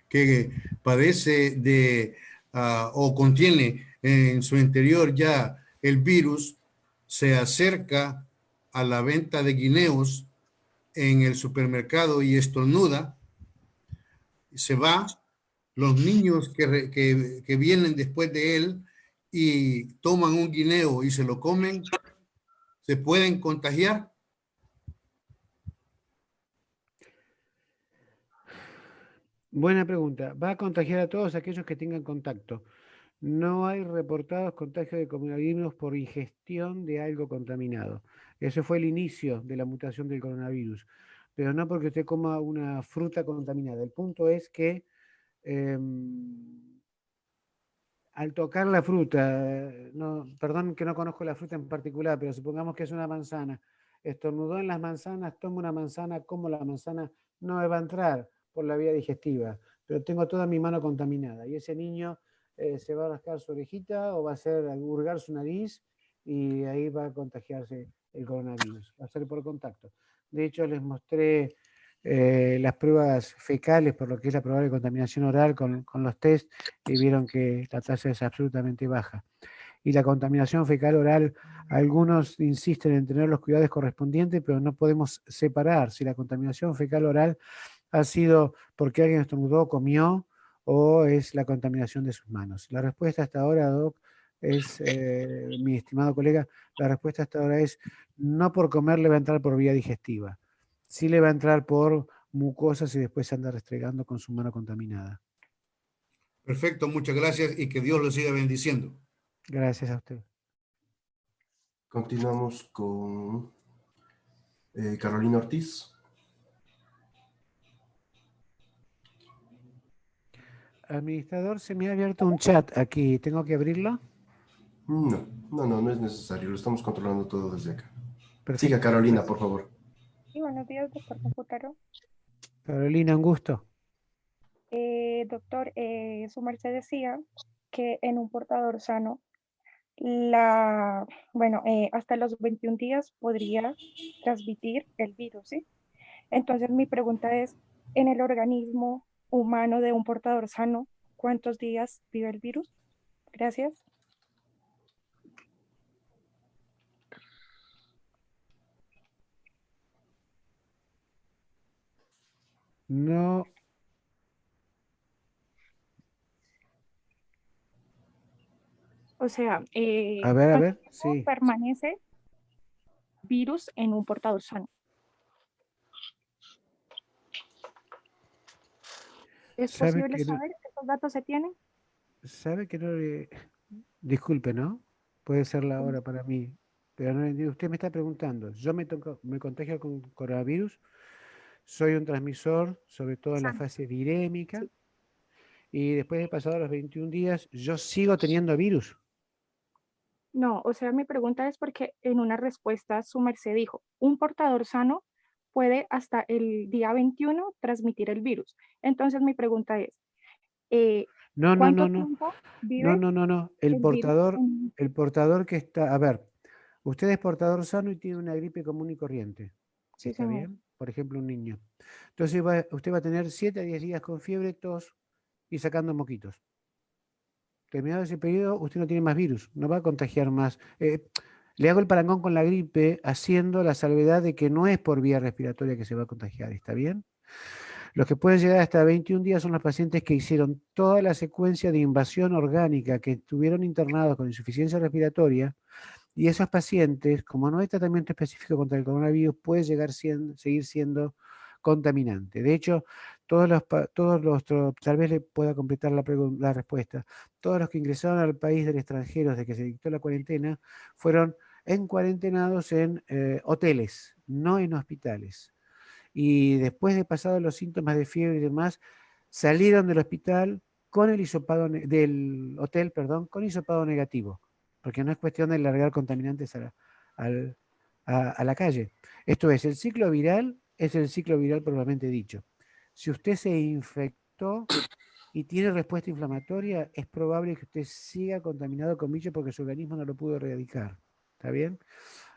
que padece de o contiene en su interior ya el virus se acerca a la venta de guineos en el supermercado y estornuda, se va, los niños que vienen después de él y toman un guineo y se lo comen, ¿se pueden contagiar? Buena pregunta. Va a contagiar a todos aquellos que tengan contacto. No hay reportados contagios de coronavirus por ingestión de algo contaminado. Ese fue el inicio de la mutación del coronavirus, pero no porque usted coma una fruta contaminada. El punto es que al tocar la fruta, perdón que no conozco la fruta en particular, pero supongamos que es una manzana, estornudó en las manzanas, tomo una manzana, como la manzana, no me va a entrar por la vía digestiva, pero tengo toda mi mano contaminada y ese niño se va a rascar su orejita o va a hacer hurgar su nariz y ahí va a contagiarse el coronavirus, va a ser por contacto. De hecho, les mostré las pruebas fecales por lo que es la probable contaminación oral con los test y vieron que la tasa es absolutamente baja. Y la contaminación fecal oral, algunos insisten en tener los cuidados correspondientes, pero no podemos separar si la contaminación fecal oral ha sido porque alguien estornudó, comió, o es la contaminación de sus manos. La respuesta hasta ahora, Doc, es, mi estimado colega, la respuesta hasta ahora es no por comer le va a entrar por vía digestiva. Sí le va a entrar por mucosas y después se anda restregando con su mano contaminada. Perfecto, muchas gracias y que Dios lo siga bendiciendo. Gracias a usted. Continuamos con Carolina Ortiz. Administrador, se me ha abierto un chat aquí. ¿Tengo que abrirlo? No es necesario. Lo estamos controlando todo desde acá. Perfecto. Siga, Carolina, por favor. Sí, buenos días, doctor Camputaro. Carolina, un gusto. Doctor, su merced decía que en un portador sano, hasta los 21 días podría transmitir el virus, ¿sí? Entonces mi pregunta es, en el organismo humano de un portador sano, ¿cuántos días vive el virus? Gracias. No. O sea, A ver, ¿cuánto tiempo sí. permanece virus en un portador sano? ¿Es posible saber que esos datos se tienen? Sabe que no le... Disculpe, ¿no? Puede ser la hora para mí, pero no entiendo. Usted me está preguntando, yo me contagio con coronavirus, soy un transmisor, sobre todo en la fase virémica, sí. Y después de pasado los 21 días, ¿yo sigo teniendo virus? No, o sea, mi pregunta es porque en una respuesta su merced dijo, un portador sano puede hasta el día 21 transmitir el virus. Entonces mi pregunta es, ¿cuánto tiempo vive No. El portador que está, a ver, usted es portador sano y tiene una gripe común y corriente. Sí, ¿Está bien? Por ejemplo, un niño. Entonces usted va a tener 7 a 10 días con fiebre, tos y sacando moquitos. Terminado ese periodo, usted no tiene más virus, no va a contagiar más. Le hago el parangón con la gripe, haciendo la salvedad de que no es por vía respiratoria que se va a contagiar, ¿está bien? Los que pueden llegar hasta 21 días son los pacientes que hicieron toda la secuencia de invasión orgánica, que estuvieron internados con insuficiencia respiratoria, y esos pacientes, como no hay tratamiento específico contra el coronavirus, puede seguir siendo contaminante. De hecho, tal vez le pueda completar la respuesta. Todos los que ingresaron al país del extranjero desde que se dictó la cuarentena fueron encuarentenados en hoteles, no en hospitales. Y después de pasados los síntomas de fiebre y demás, salieron del hospital con el hisopado, del hotel, perdón, con hisopado negativo, porque no es cuestión de largar contaminantes a la calle. Esto es, el ciclo viral es el ciclo viral propiamente dicho. Si usted se infectó y tiene respuesta inflamatoria, es probable que usted siga contaminado con bicho porque su organismo no lo pudo erradicar. ¿Está bien?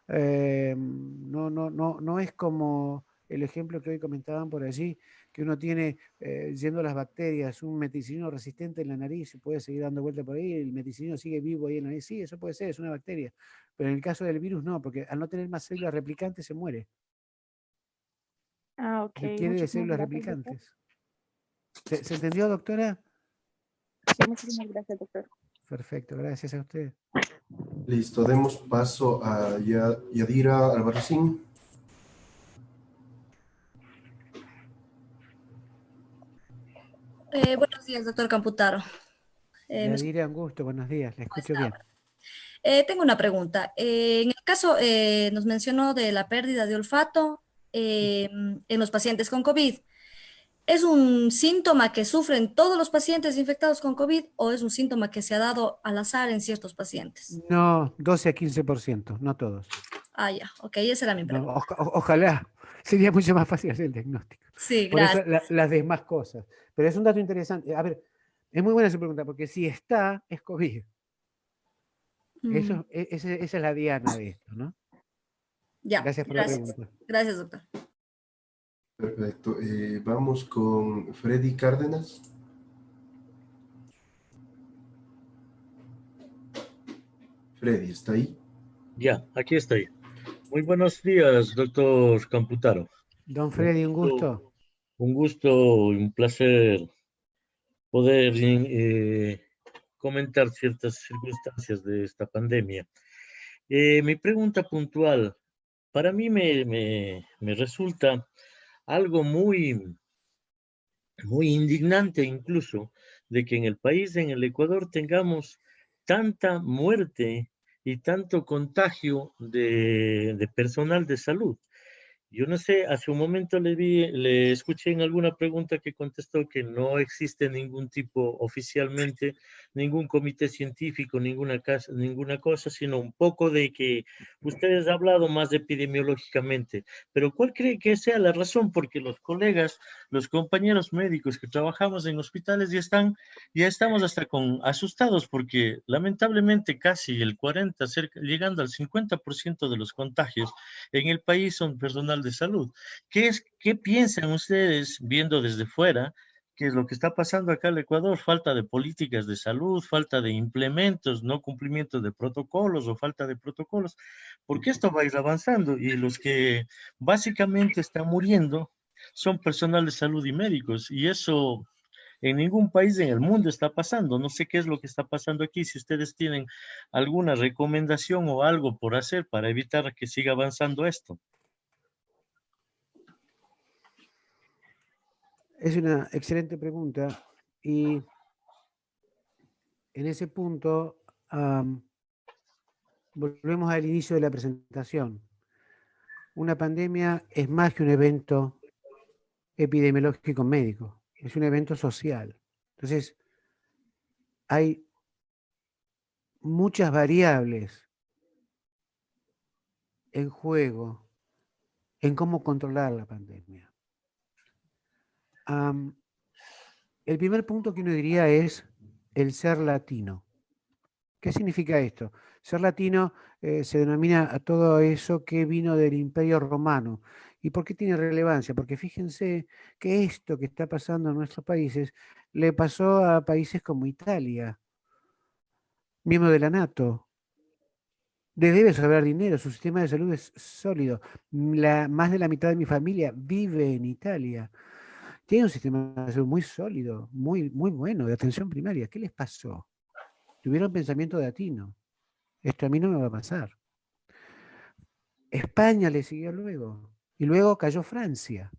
No es como el ejemplo que hoy comentaban por allí, que uno tiene, yendo a las bacterias, un meticinino resistente en la nariz y puede seguir dando vuelta por ahí, el meticinino sigue vivo ahí en la nariz. Sí, eso puede ser, es una bacteria. Pero en el caso del virus no, porque al no tener más células replicantes se muere. Ah, ok. Requiere de Muchísimas células gracias, doctor. replicantes. ¿Se entendió, doctora? Sí, muchísimas gracias, doctor. Perfecto, gracias a usted. Listo, demos paso a Yadira Albarracín. Buenos días, doctor Camputaro. Yadira, un gusto, buenos días, le escucho bien. Tengo una pregunta. En el caso, nos mencionó de la pérdida de olfato en los pacientes con COVID. ¿Es un síntoma que sufren todos los pacientes infectados con COVID o es un síntoma que se ha dado al azar en ciertos pacientes? No, 12 a 15%, no todos. Ah, ya, ok, esa era mi pregunta. No, ojalá, sería mucho más fácil hacer el diagnóstico. Sí, Por eso gracias. las demás cosas. Pero es un dato interesante. A ver, es muy buena su pregunta, porque si está, es COVID. Esa es la diana de esto, ¿no? Ya, Gracias por la pregunta. Gracias, doctor. Perfecto. Vamos con Freddy Cárdenas. Freddy, ¿está ahí? Ya, aquí estoy. Muy buenos días, doctor Camputaro. Don Freddy, un gusto. Un gusto y un placer poder comentar ciertas circunstancias de esta pandemia. Mi pregunta puntual, para mí me resulta algo muy indignante incluso, de que en el país, en el Ecuador, tengamos tanta muerte y tanto contagio de personal de salud. Yo no sé, hace un momento le escuché en alguna pregunta que contestó que no existe ningún tipo oficialmente, ningún comité científico, ninguna cosa, sino un poco de que ustedes han hablado más epidemiológicamente. Pero ¿cuál cree que sea la razón? Porque los colegas, los compañeros médicos que trabajamos en hospitales ya estamos hasta asustados porque lamentablemente casi el 40, llegando al 50% de los contagios en el país son personal de salud. ¿Qué piensan ustedes viendo desde fuera? ¿Qué es lo que está pasando acá en el Ecuador? Falta de políticas de salud, falta de implementos, no cumplimiento de protocolos o falta de protocolos, porque esto va a ir avanzando y los que básicamente están muriendo son personal de salud y médicos, y eso en ningún país en el mundo está pasando. No sé qué es lo que está pasando aquí. Si ustedes tienen alguna recomendación o algo por hacer para evitar que siga avanzando esto. Es una excelente pregunta y en ese punto volvemos al inicio de la presentación. Una pandemia es más que un evento epidemiológico médico, es un evento social. Entonces, hay muchas variables en juego en cómo controlar la pandemia. El primer punto que uno diría es el ser latino. ¿Qué significa esto? Ser latino se denomina a todo eso que vino del Imperio Romano. ¿Y por qué tiene relevancia? Porque fíjense que esto que está pasando en nuestros países le pasó a países como Italia, miembro de la NATO. Le debe sobrar dinero, su sistema de salud es sólido. Más de la mitad de mi familia vive en Italia. Tiene un sistema de salud muy sólido, muy bueno, de atención primaria. ¿Qué les pasó? Tuvieron pensamiento latino. Esto a mí no me va a pasar. España le siguió luego. Y luego cayó Francia.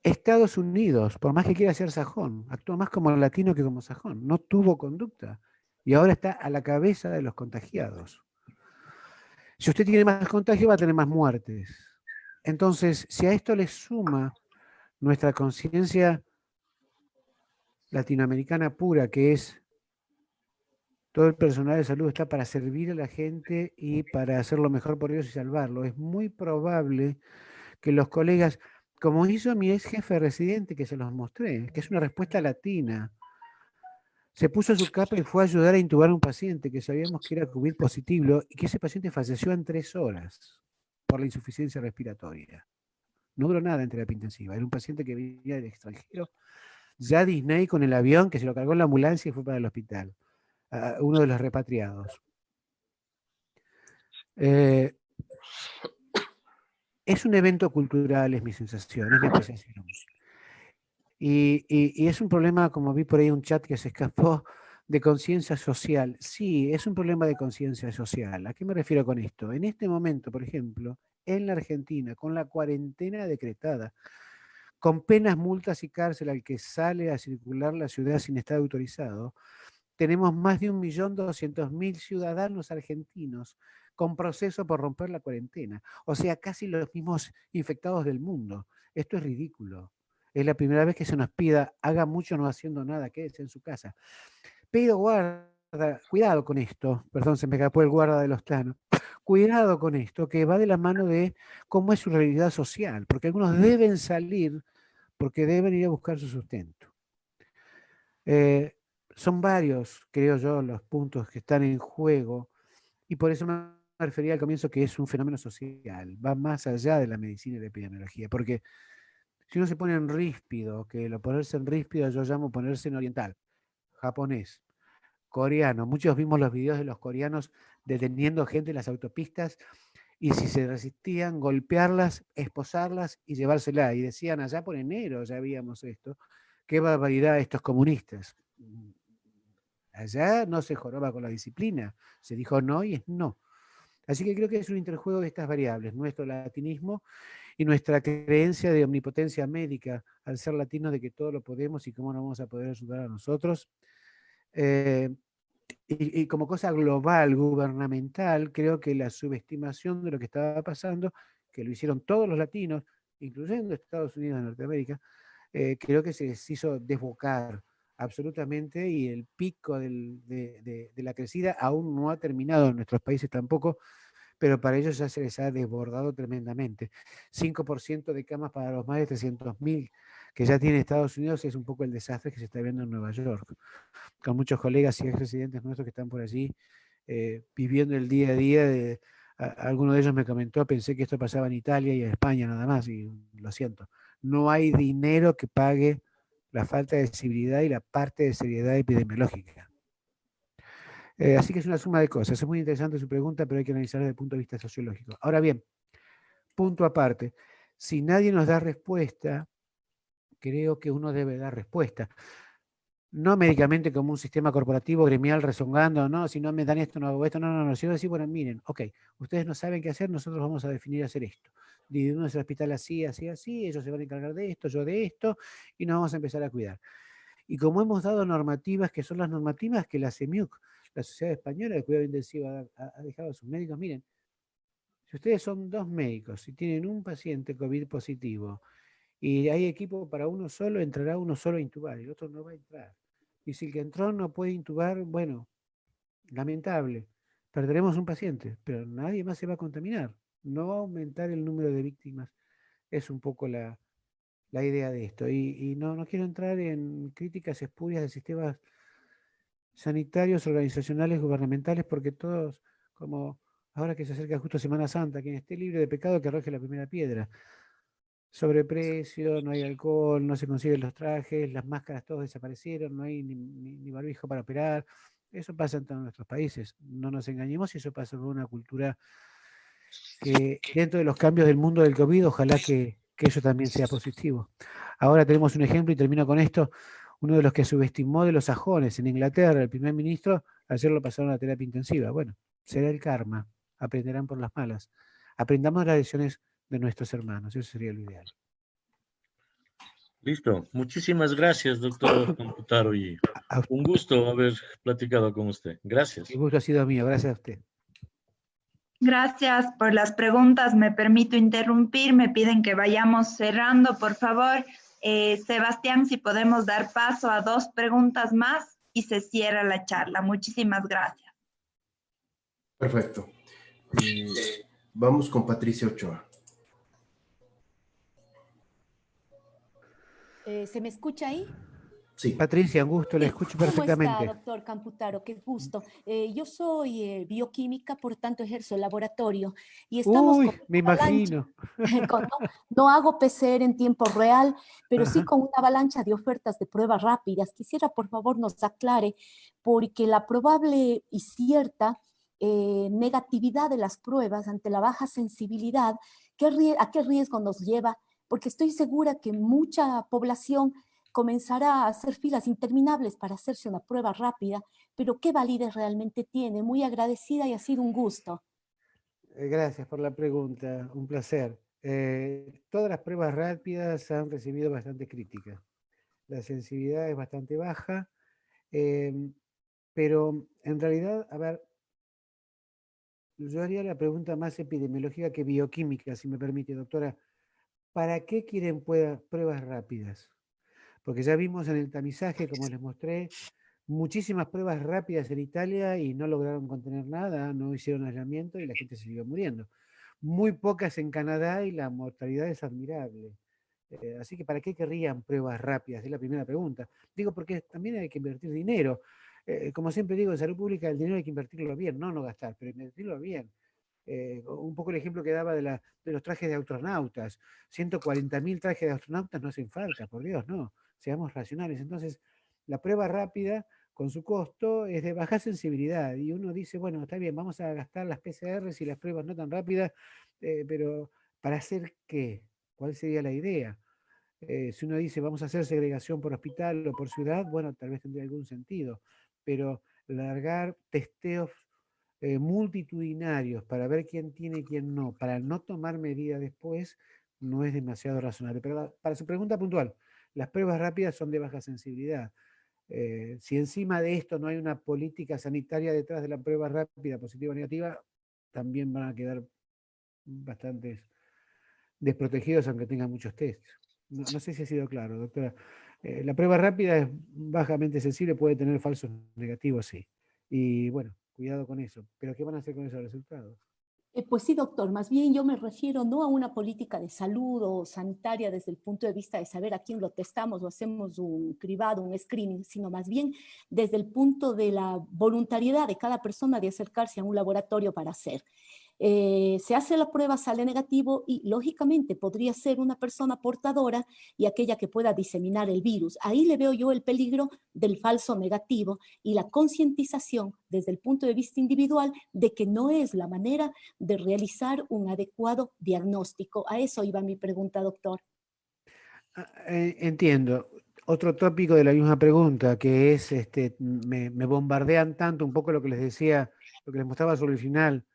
Estados Unidos, por más que quiera ser sajón, actúa más como latino que como sajón. No tuvo conducta. Y ahora está a la cabeza de los contagiados. Si usted tiene más contagio, va a tener más muertes. Entonces, si a esto le suma nuestra conciencia latinoamericana pura, que es todo el personal de salud está para servir a la gente y para hacer lo mejor por ellos y salvarlo, es muy probable que los colegas, como hizo mi ex jefe residente, que se los mostré, que es una respuesta latina, se puso su capa y fue a ayudar a intubar a un paciente que sabíamos que era COVID positivo y que ese paciente falleció en 3 horas por la insuficiencia respiratoria. No duró nada en terapia intensiva. Era un paciente que venía del extranjero, ya Disney con el avión, que se lo cargó en la ambulancia y fue para el hospital. Uno de los repatriados. Es un evento cultural, es mi sensación, es mi apreciación. Y es un problema, como vi por ahí un chat que se escapó, de conciencia social. Sí, es un problema de conciencia social. ¿A qué me refiero con esto? En este momento, por ejemplo, en la Argentina, con la cuarentena decretada, con penas, multas y cárcel al que sale a circular la ciudad sin estar autorizado, tenemos más de 1.200.000 ciudadanos argentinos con proceso por romper la cuarentena. O sea, casi los mismos infectados del mundo. Esto es ridículo. Es la primera vez que se nos pida, haga mucho no haciendo nada, quédese en su casa. Pero guarda, cuidado con esto, perdón, se me escapó el guarda de los planos, cuidado con esto, que va de la mano de cómo es su realidad social, porque algunos deben salir porque deben ir a buscar su sustento. Son varios, creo yo, los puntos que están en juego, y por eso me refería al comienzo que es un fenómeno social, va más allá de la medicina y la epidemiología, porque si uno se pone en ríspido, que lo ponerse en ríspido yo llamo ponerse en oriental, japonés, coreano, muchos vimos los videos de los coreanos deteniendo gente en las autopistas, y si se resistían, golpearlas, esposarlas y llevársela, y decían allá por enero ya veíamos esto, qué barbaridad estos comunistas. Allá no se joroba con la disciplina, se dijo no y es no. Así que creo que es un interjuego de estas variables, nuestro latinismo y nuestra creencia de omnipotencia médica, al ser latinos, de que todo lo podemos y cómo no vamos a poder ayudar a nosotros. Y como cosa global, gubernamental, creo que la subestimación de lo que estaba pasando, que lo hicieron todos los latinos, incluyendo Estados Unidos de Norteamérica, creo que se les hizo desbocar absolutamente, y el pico de la crecida aún no ha terminado en nuestros países tampoco, pero para ellos ya se les ha desbordado tremendamente. 5% de camas para los más de 300.000 que ya tiene Estados Unidos es un poco el desastre que se está viendo en Nueva York, con muchos colegas y ex residentes nuestros que están por allí viviendo el día a día. Alguno de ellos me comentó, pensé que esto pasaba en Italia y en España nada más, y lo siento. No hay dinero que pague la falta de civilidad y la parte de seriedad epidemiológica. Así que es una suma de cosas. Es muy interesante su pregunta, pero hay que analizarla desde el punto de vista sociológico. Ahora bien, punto aparte, si nadie nos da respuesta, creo que uno debe dar respuesta. No médicamente como un sistema corporativo gremial rezongando, no, si no me dan esto, no hago esto, no, sino decir, bueno, miren, ok, ustedes no saben qué hacer, nosotros vamos a definir hacer esto. Dividimos el hospital así, así, así, ellos se van a encargar de esto, yo de esto, y nos vamos a empezar a cuidar. Y como hemos dado normativas que son las normativas que la CEMIUC, la Sociedad Española de Cuidado Intensivo, ha dejado a sus médicos, miren, si ustedes son 2 médicos y tienen un paciente COVID positivo y hay equipo para uno solo, entrará uno solo a intubar, y el otro no va a entrar. Y si el que entró no puede intubar, bueno, lamentable, perderemos un paciente, pero nadie más se va a contaminar. No aumentar el número de víctimas es un poco la idea de esto. Y no quiero entrar en críticas espurias de sistemas sanitarios, organizacionales, gubernamentales, porque todos, como ahora que se acerca justo Semana Santa, quien esté libre de pecado que arroje la primera piedra. Sobreprecio, no hay alcohol, no se consiguen los trajes, las máscaras todos desaparecieron, no hay ni barbijo para operar. Eso pasa en todos nuestros países, no nos engañemos, y eso pasa por una cultura que dentro de los cambios del mundo del COVID, ojalá que eso también sea positivo. Ahora tenemos un ejemplo, y termino con esto, uno de los que subestimó de los sajones en Inglaterra, el primer ministro, ayer lo pasaron a terapia intensiva. Bueno, será el karma, aprenderán por las malas. Aprendamos las lecciones de nuestros hermanos, eso sería lo ideal. Listo. Muchísimas gracias, doctor Computaro, y un gusto haber platicado con usted. Gracias. El gusto ha sido mío. Gracias a usted. Gracias por las preguntas. Me permito interrumpir. Me piden que vayamos cerrando, por favor. Sebastián, si podemos dar paso a 2 preguntas más y se cierra la charla. Muchísimas gracias. Perfecto. Vamos con Patricia Ochoa. ¿Se me escucha ahí? Sí. Patricia, un gusto, le escucho perfectamente. ¿Cómo está, doctor Computaro? Qué gusto. Yo soy bioquímica, por tanto ejerzo el laboratorio. Y estamos Uy, con me una imagino. no hago PCR en tiempo real, pero sí Ajá. con una avalancha de ofertas de pruebas rápidas. Quisiera, por favor, nos aclare, porque la probable y cierta negatividad de las pruebas ante la baja sensibilidad, ¿a qué riesgo nos lleva? Porque estoy segura que mucha población comenzará a hacer filas interminables para hacerse una prueba rápida, pero ¿qué validez realmente tiene? Muy agradecida y ha sido un gusto. Gracias por la pregunta, un placer. Todas las pruebas rápidas han recibido bastante crítica. La sensibilidad es bastante baja, pero en realidad, a ver, yo haría la pregunta más epidemiológica que bioquímica, si me permite, doctora. ¿Para qué quieren pruebas rápidas? Porque ya vimos en el tamizaje, como les mostré, muchísimas pruebas rápidas en Italia y no lograron contener nada, no hicieron aislamiento y la gente se siguió muriendo. Muy pocas en Canadá y la mortalidad es admirable. Así que ¿para qué querrían pruebas rápidas? Es la primera pregunta. Digo, porque también hay que invertir dinero. Como siempre digo, en salud pública el dinero hay que invertirlo bien, no gastar, pero invertirlo bien. Un poco el ejemplo que daba de los trajes de astronautas. 140.000 trajes de astronautas no hacen falta, por Dios, no. Seamos racionales. Entonces, la prueba rápida, con su costo, es de baja sensibilidad. Y uno dice, bueno, está bien, vamos a gastar las PCRs y las pruebas no tan rápidas, pero ¿para hacer qué? ¿Cuál sería la idea? Si uno dice, vamos a hacer segregación por hospital o por ciudad, bueno, tal vez tendría algún sentido. Pero largar testeos multitudinarios para ver quién tiene y quién no, para no tomar medidas después, no es demasiado razonable. Pero para su pregunta puntual, las pruebas rápidas son de baja sensibilidad. Si encima de esto no hay una política sanitaria detrás de la prueba rápida, positiva o negativa, también van a quedar bastante desprotegidos aunque tengan muchos tests. No sé si ha sido claro, doctora. La prueba rápida es bajamente sensible, puede tener falsos negativos, sí. Y bueno, cuidado con eso. ¿Pero qué van a hacer con esos resultados? Pues sí, doctor, más bien yo me refiero no a una política de salud o sanitaria desde el punto de vista de saber a quién lo testamos o hacemos un cribado, un screening, sino más bien desde el punto de la voluntariedad de cada persona de acercarse a un laboratorio para hacer. Se hace la prueba, sale negativo y lógicamente podría ser una persona portadora y aquella que pueda diseminar el virus. Ahí le veo yo el peligro del falso negativo y la concientización desde el punto de vista individual de que no es la manera de realizar un adecuado diagnóstico. A eso iba mi pregunta, doctor. Entiendo. Otro tópico de la misma pregunta, que es, me bombardean tanto, un poco lo que les decía, lo que les mostraba sobre el final,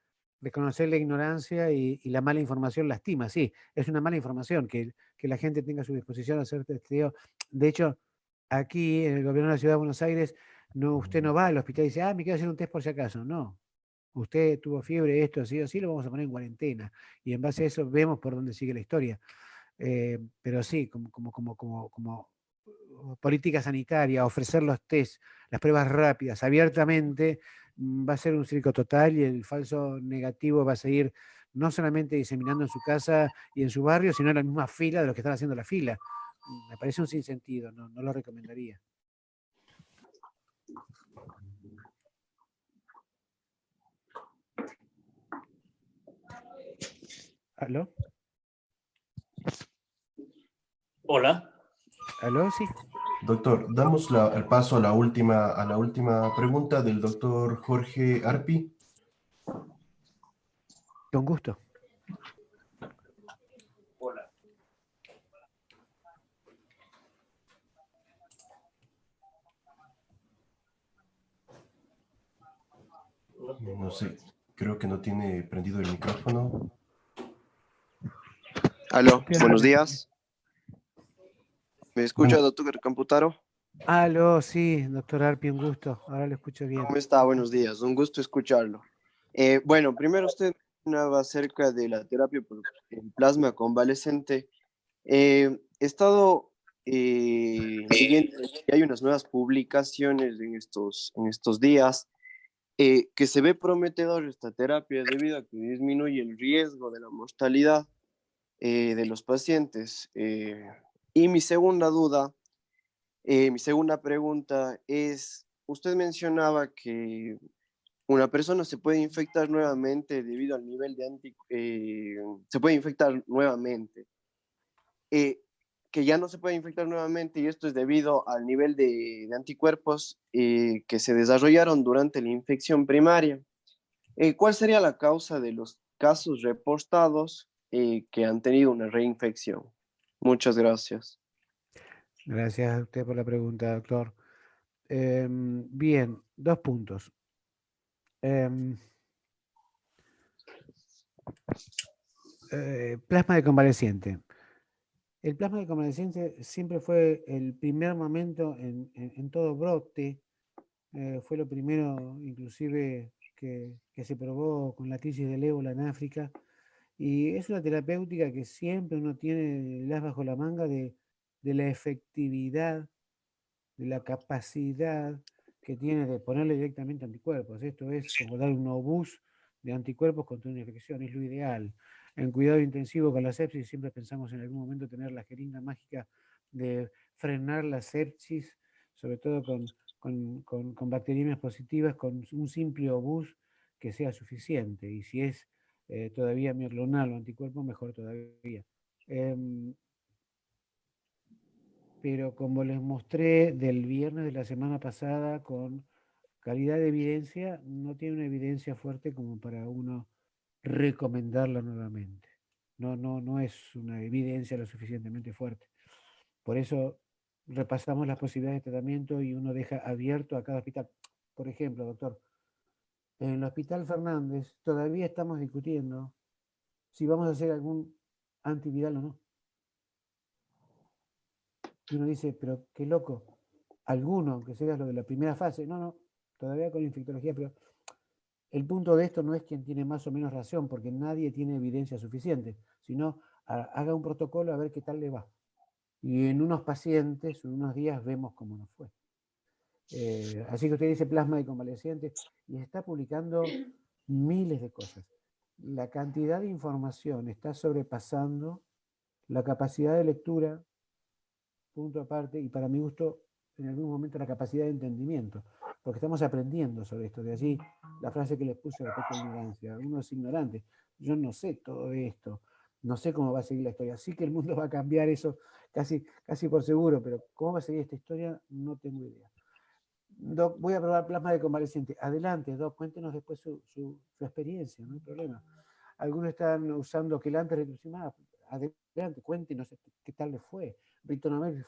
reconocer la ignorancia y la mala información lastima. Sí, es una mala información que la gente tenga a su disposición a hacer testeo. De hecho, aquí en el gobierno de la Ciudad de Buenos Aires, usted no va al hospital y dice, me quiero hacer un test por si acaso. No. Usted tuvo fiebre, esto, así o así, lo vamos a poner en cuarentena. Y en base a eso vemos por dónde sigue la historia. Pero sí, como política sanitaria, ofrecer los test, las pruebas rápidas, abiertamente, va a ser un circo total y el falso negativo va a seguir no solamente diseminando en su casa y en su barrio, sino en la misma fila de los que están haciendo la fila. Me parece un sinsentido, no lo recomendaría. ¿Aló? Hola. ¿Aló? Sí. Doctor, damos el paso a la última pregunta del doctor Jorge Arpi. Con gusto. Hola. No sé, creo que no tiene prendido el micrófono. Aló, buenos días. ¿Me escucha, doctor Camputaro? Aló, sí, doctor Arpi, un gusto. Ahora lo escucho bien. ¿Cómo está? Buenos días, un gusto escucharlo. Bueno, primero usted mencionaba acerca de la terapia por el plasma convalescente. He estado leyendo que hay unas nuevas publicaciones en estos días que se ve prometedor esta terapia debido a que disminuye el riesgo de la mortalidad de los pacientes. Y mi segunda duda, mi segunda pregunta es, usted mencionaba que una persona se puede infectar nuevamente debido al nivel de se puede infectar nuevamente. Que ya no se puede infectar nuevamente y esto es debido al nivel de anticuerpos que se desarrollaron durante la infección primaria. ¿Cuál sería la causa de los casos reportados que han tenido una reinfección? Muchas gracias. Gracias a usted por la pregunta, doctor. Bien, 2 puntos. Plasma de convaleciente. El plasma de convaleciente siempre fue el primer momento en todo brote. Fue lo primero, inclusive, que se probó con la crisis del ébola en África. Y es una terapéutica que siempre uno tiene el as bajo la manga de la efectividad, de la capacidad que tiene de ponerle directamente anticuerpos. Esto es como dar un obús de anticuerpos contra una infección, es lo ideal. En cuidado intensivo con la sepsis siempre pensamos en algún momento tener la jeringa mágica de frenar la sepsis, sobre todo con bacteriemias positivas, con un simple obús que sea suficiente. Y si es todavía miclonal o anticuerpo, mejor todavía. Pero como les mostré del viernes de la semana pasada con calidad de evidencia, no tiene una evidencia fuerte como para uno recomendarla nuevamente. No es una evidencia lo suficientemente fuerte. Por eso repasamos las posibilidades de tratamiento y uno deja abierto a cada hospital. Por ejemplo, doctor, en el Hospital Fernández todavía estamos discutiendo si vamos a hacer algún antiviral o no. Y uno dice, pero qué loco, alguno, aunque sea lo de la primera fase, no, todavía con infectología, pero el punto de esto no es quien tiene más o menos razón, porque nadie tiene evidencia suficiente, sino haga un protocolo a ver qué tal le va. Y en unos pacientes, en unos días, vemos cómo nos fue. Así que usted dice plasma de convalecientes y está publicando miles de cosas. La cantidad de información está sobrepasando la capacidad de lectura, punto aparte, y para mi gusto, en algún momento la capacidad de entendimiento, porque estamos aprendiendo sobre esto. De allí la frase que les puse respecto a la ignorancia. Uno es ignorante. Yo no sé todo esto, no sé cómo va a seguir la historia. Sí que el mundo va a cambiar, eso casi por seguro, pero cómo va a seguir esta historia no tengo idea. Doc, voy a probar plasma de convaleciente. Adelante, Doc, cuéntenos después su experiencia, no hay problema. Algunos están usando quelantes rituximab. Adelante, cuéntenos qué tal les fue. Ritonavir.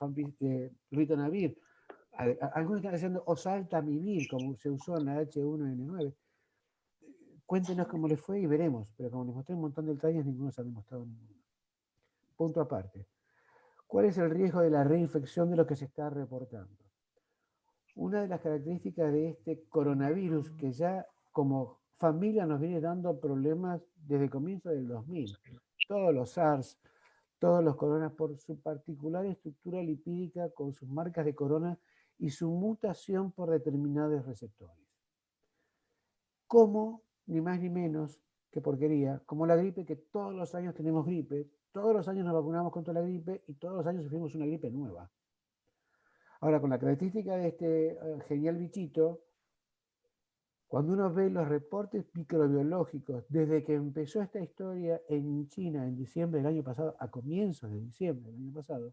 Algunos están haciendo oseltamivir, como se usó en la H1N9. Cuéntenos cómo les fue y veremos. Pero como les mostré un montón de detalles, ninguno se ha demostrado ninguno. Punto aparte. ¿Cuál es el riesgo de la reinfección de lo que se está reportando? Una de las características de este coronavirus, que ya como familia nos viene dando problemas desde el comienzo del 2000. Todos los SARS, todos los coronas, por su particular estructura lipídica con sus marcas de corona y su mutación por determinados receptores. Como, ni más ni menos que porquería, como la gripe, que todos los años tenemos gripe, todos los años nos vacunamos contra la gripe y todos los años sufrimos una gripe nueva. Ahora, con la característica de este genial bichito, cuando uno ve los reportes microbiológicos desde que empezó esta historia en China en diciembre del año pasado, a comienzos de diciembre del año pasado,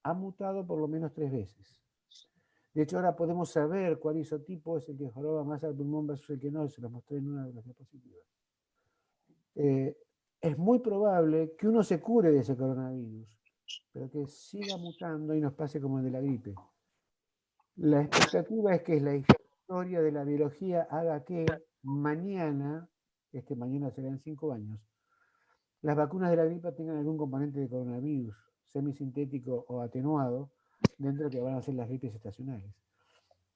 ha mutado por lo menos 3 veces. De hecho, ahora podemos saber cuál isotipo es el que joroba más al pulmón versus el que no, se lo mostré en una de las diapositivas. Es muy probable que uno se cure de ese coronavirus, pero que siga mutando y nos pase como el de la gripe. La expectativa es que la historia de la biología haga que mañana será en 5 años, las vacunas de la gripe tengan algún componente de coronavirus, semisintético o atenuado, dentro de lo que van a ser las gripes estacionales.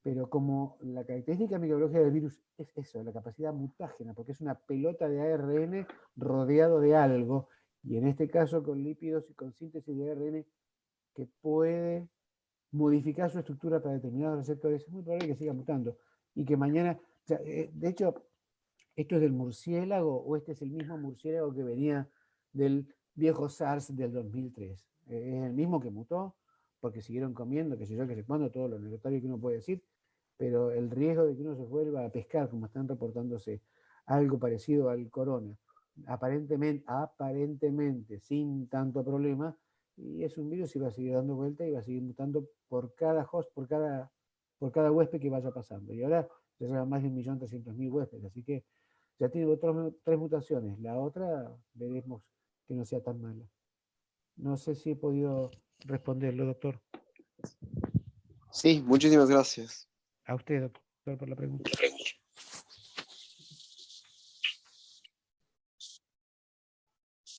Pero como la característica microbiológica del virus es eso, la capacidad mutágena, porque es una pelota de ARN rodeado de algo, y en este caso con lípidos y con síntesis de ARN que puede modificar su estructura para determinados receptores, es muy probable que siga mutando. Y que mañana, o sea, de hecho, ¿esto es del murciélago o este es el mismo murciélago que venía del viejo SARS del 2003? Es el mismo que mutó, porque siguieron comiendo, que sé yo, que sé cuándo, todo lo necesario que uno puede decir, pero el riesgo de que uno se vuelva a pescar, como están reportándose, algo parecido al corona, aparentemente sin tanto problema, y es un virus y va a seguir dando vuelta y va a seguir mutando por cada host, por cada huésped que vaya pasando. Y ahora ya llevan más de 1.300.000 huéspedes, así que ya tiene 3 mutaciones. La otra veremos que no sea tan mala. No sé si he podido responderlo, doctor. Sí, muchísimas gracias. A usted, doctor, por la pregunta.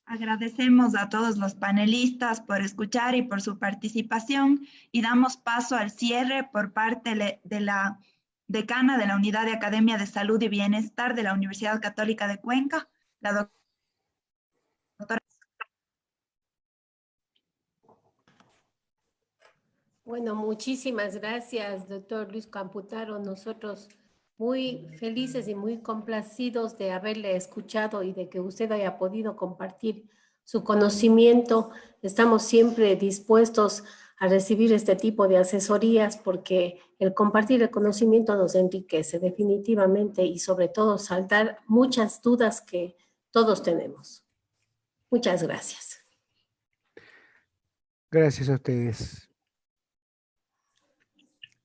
Agradecemos a todos los panelistas por escuchar y por su participación y damos paso al cierre por parte de la decana de la Unidad de Academia de Salud y Bienestar de la Universidad Católica de Cuenca, la doctora. Bueno, muchísimas gracias, doctor Luis Camputaro. Nosotros muy felices y muy complacidos de haberle escuchado y de que usted haya podido compartir su conocimiento. Estamos siempre dispuestos a recibir este tipo de asesorías porque el compartir el conocimiento nos enriquece definitivamente y sobre todo saldar muchas dudas que todos tenemos. Muchas gracias. Gracias a ustedes.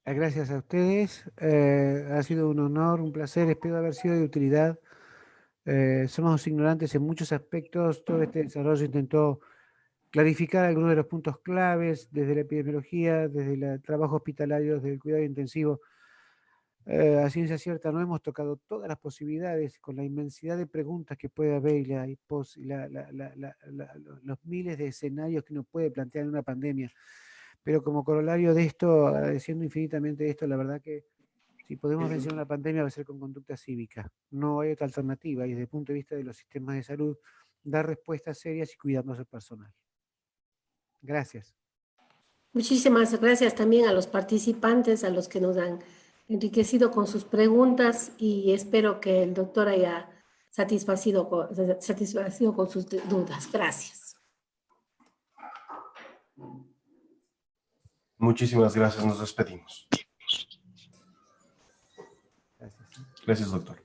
Gracias a ustedes. Ha sido un honor, un placer. Espero haber sido de utilidad. Somos ignorantes en muchos aspectos. Todo este desarrollo intentó clarificar algunos de los puntos claves desde la epidemiología, desde el trabajo hospitalario, desde el cuidado intensivo. A ciencia cierta no hemos tocado todas las posibilidades con la inmensidad de preguntas que puede haber y los miles de escenarios que uno puede plantear en una pandemia. Pero como corolario de esto, agradeciendo infinitamente esto, la verdad que si podemos vencer una pandemia va a ser con conducta cívica. No hay otra alternativa y desde el punto de vista de los sistemas de salud, dar respuestas serias y cuidándose al personal. Gracias. Muchísimas gracias también a los participantes, a los que nos han enriquecido con sus preguntas y espero que el doctor haya satisfacido con sus dudas. Gracias. Muchísimas gracias, nos despedimos. Gracias, doctor.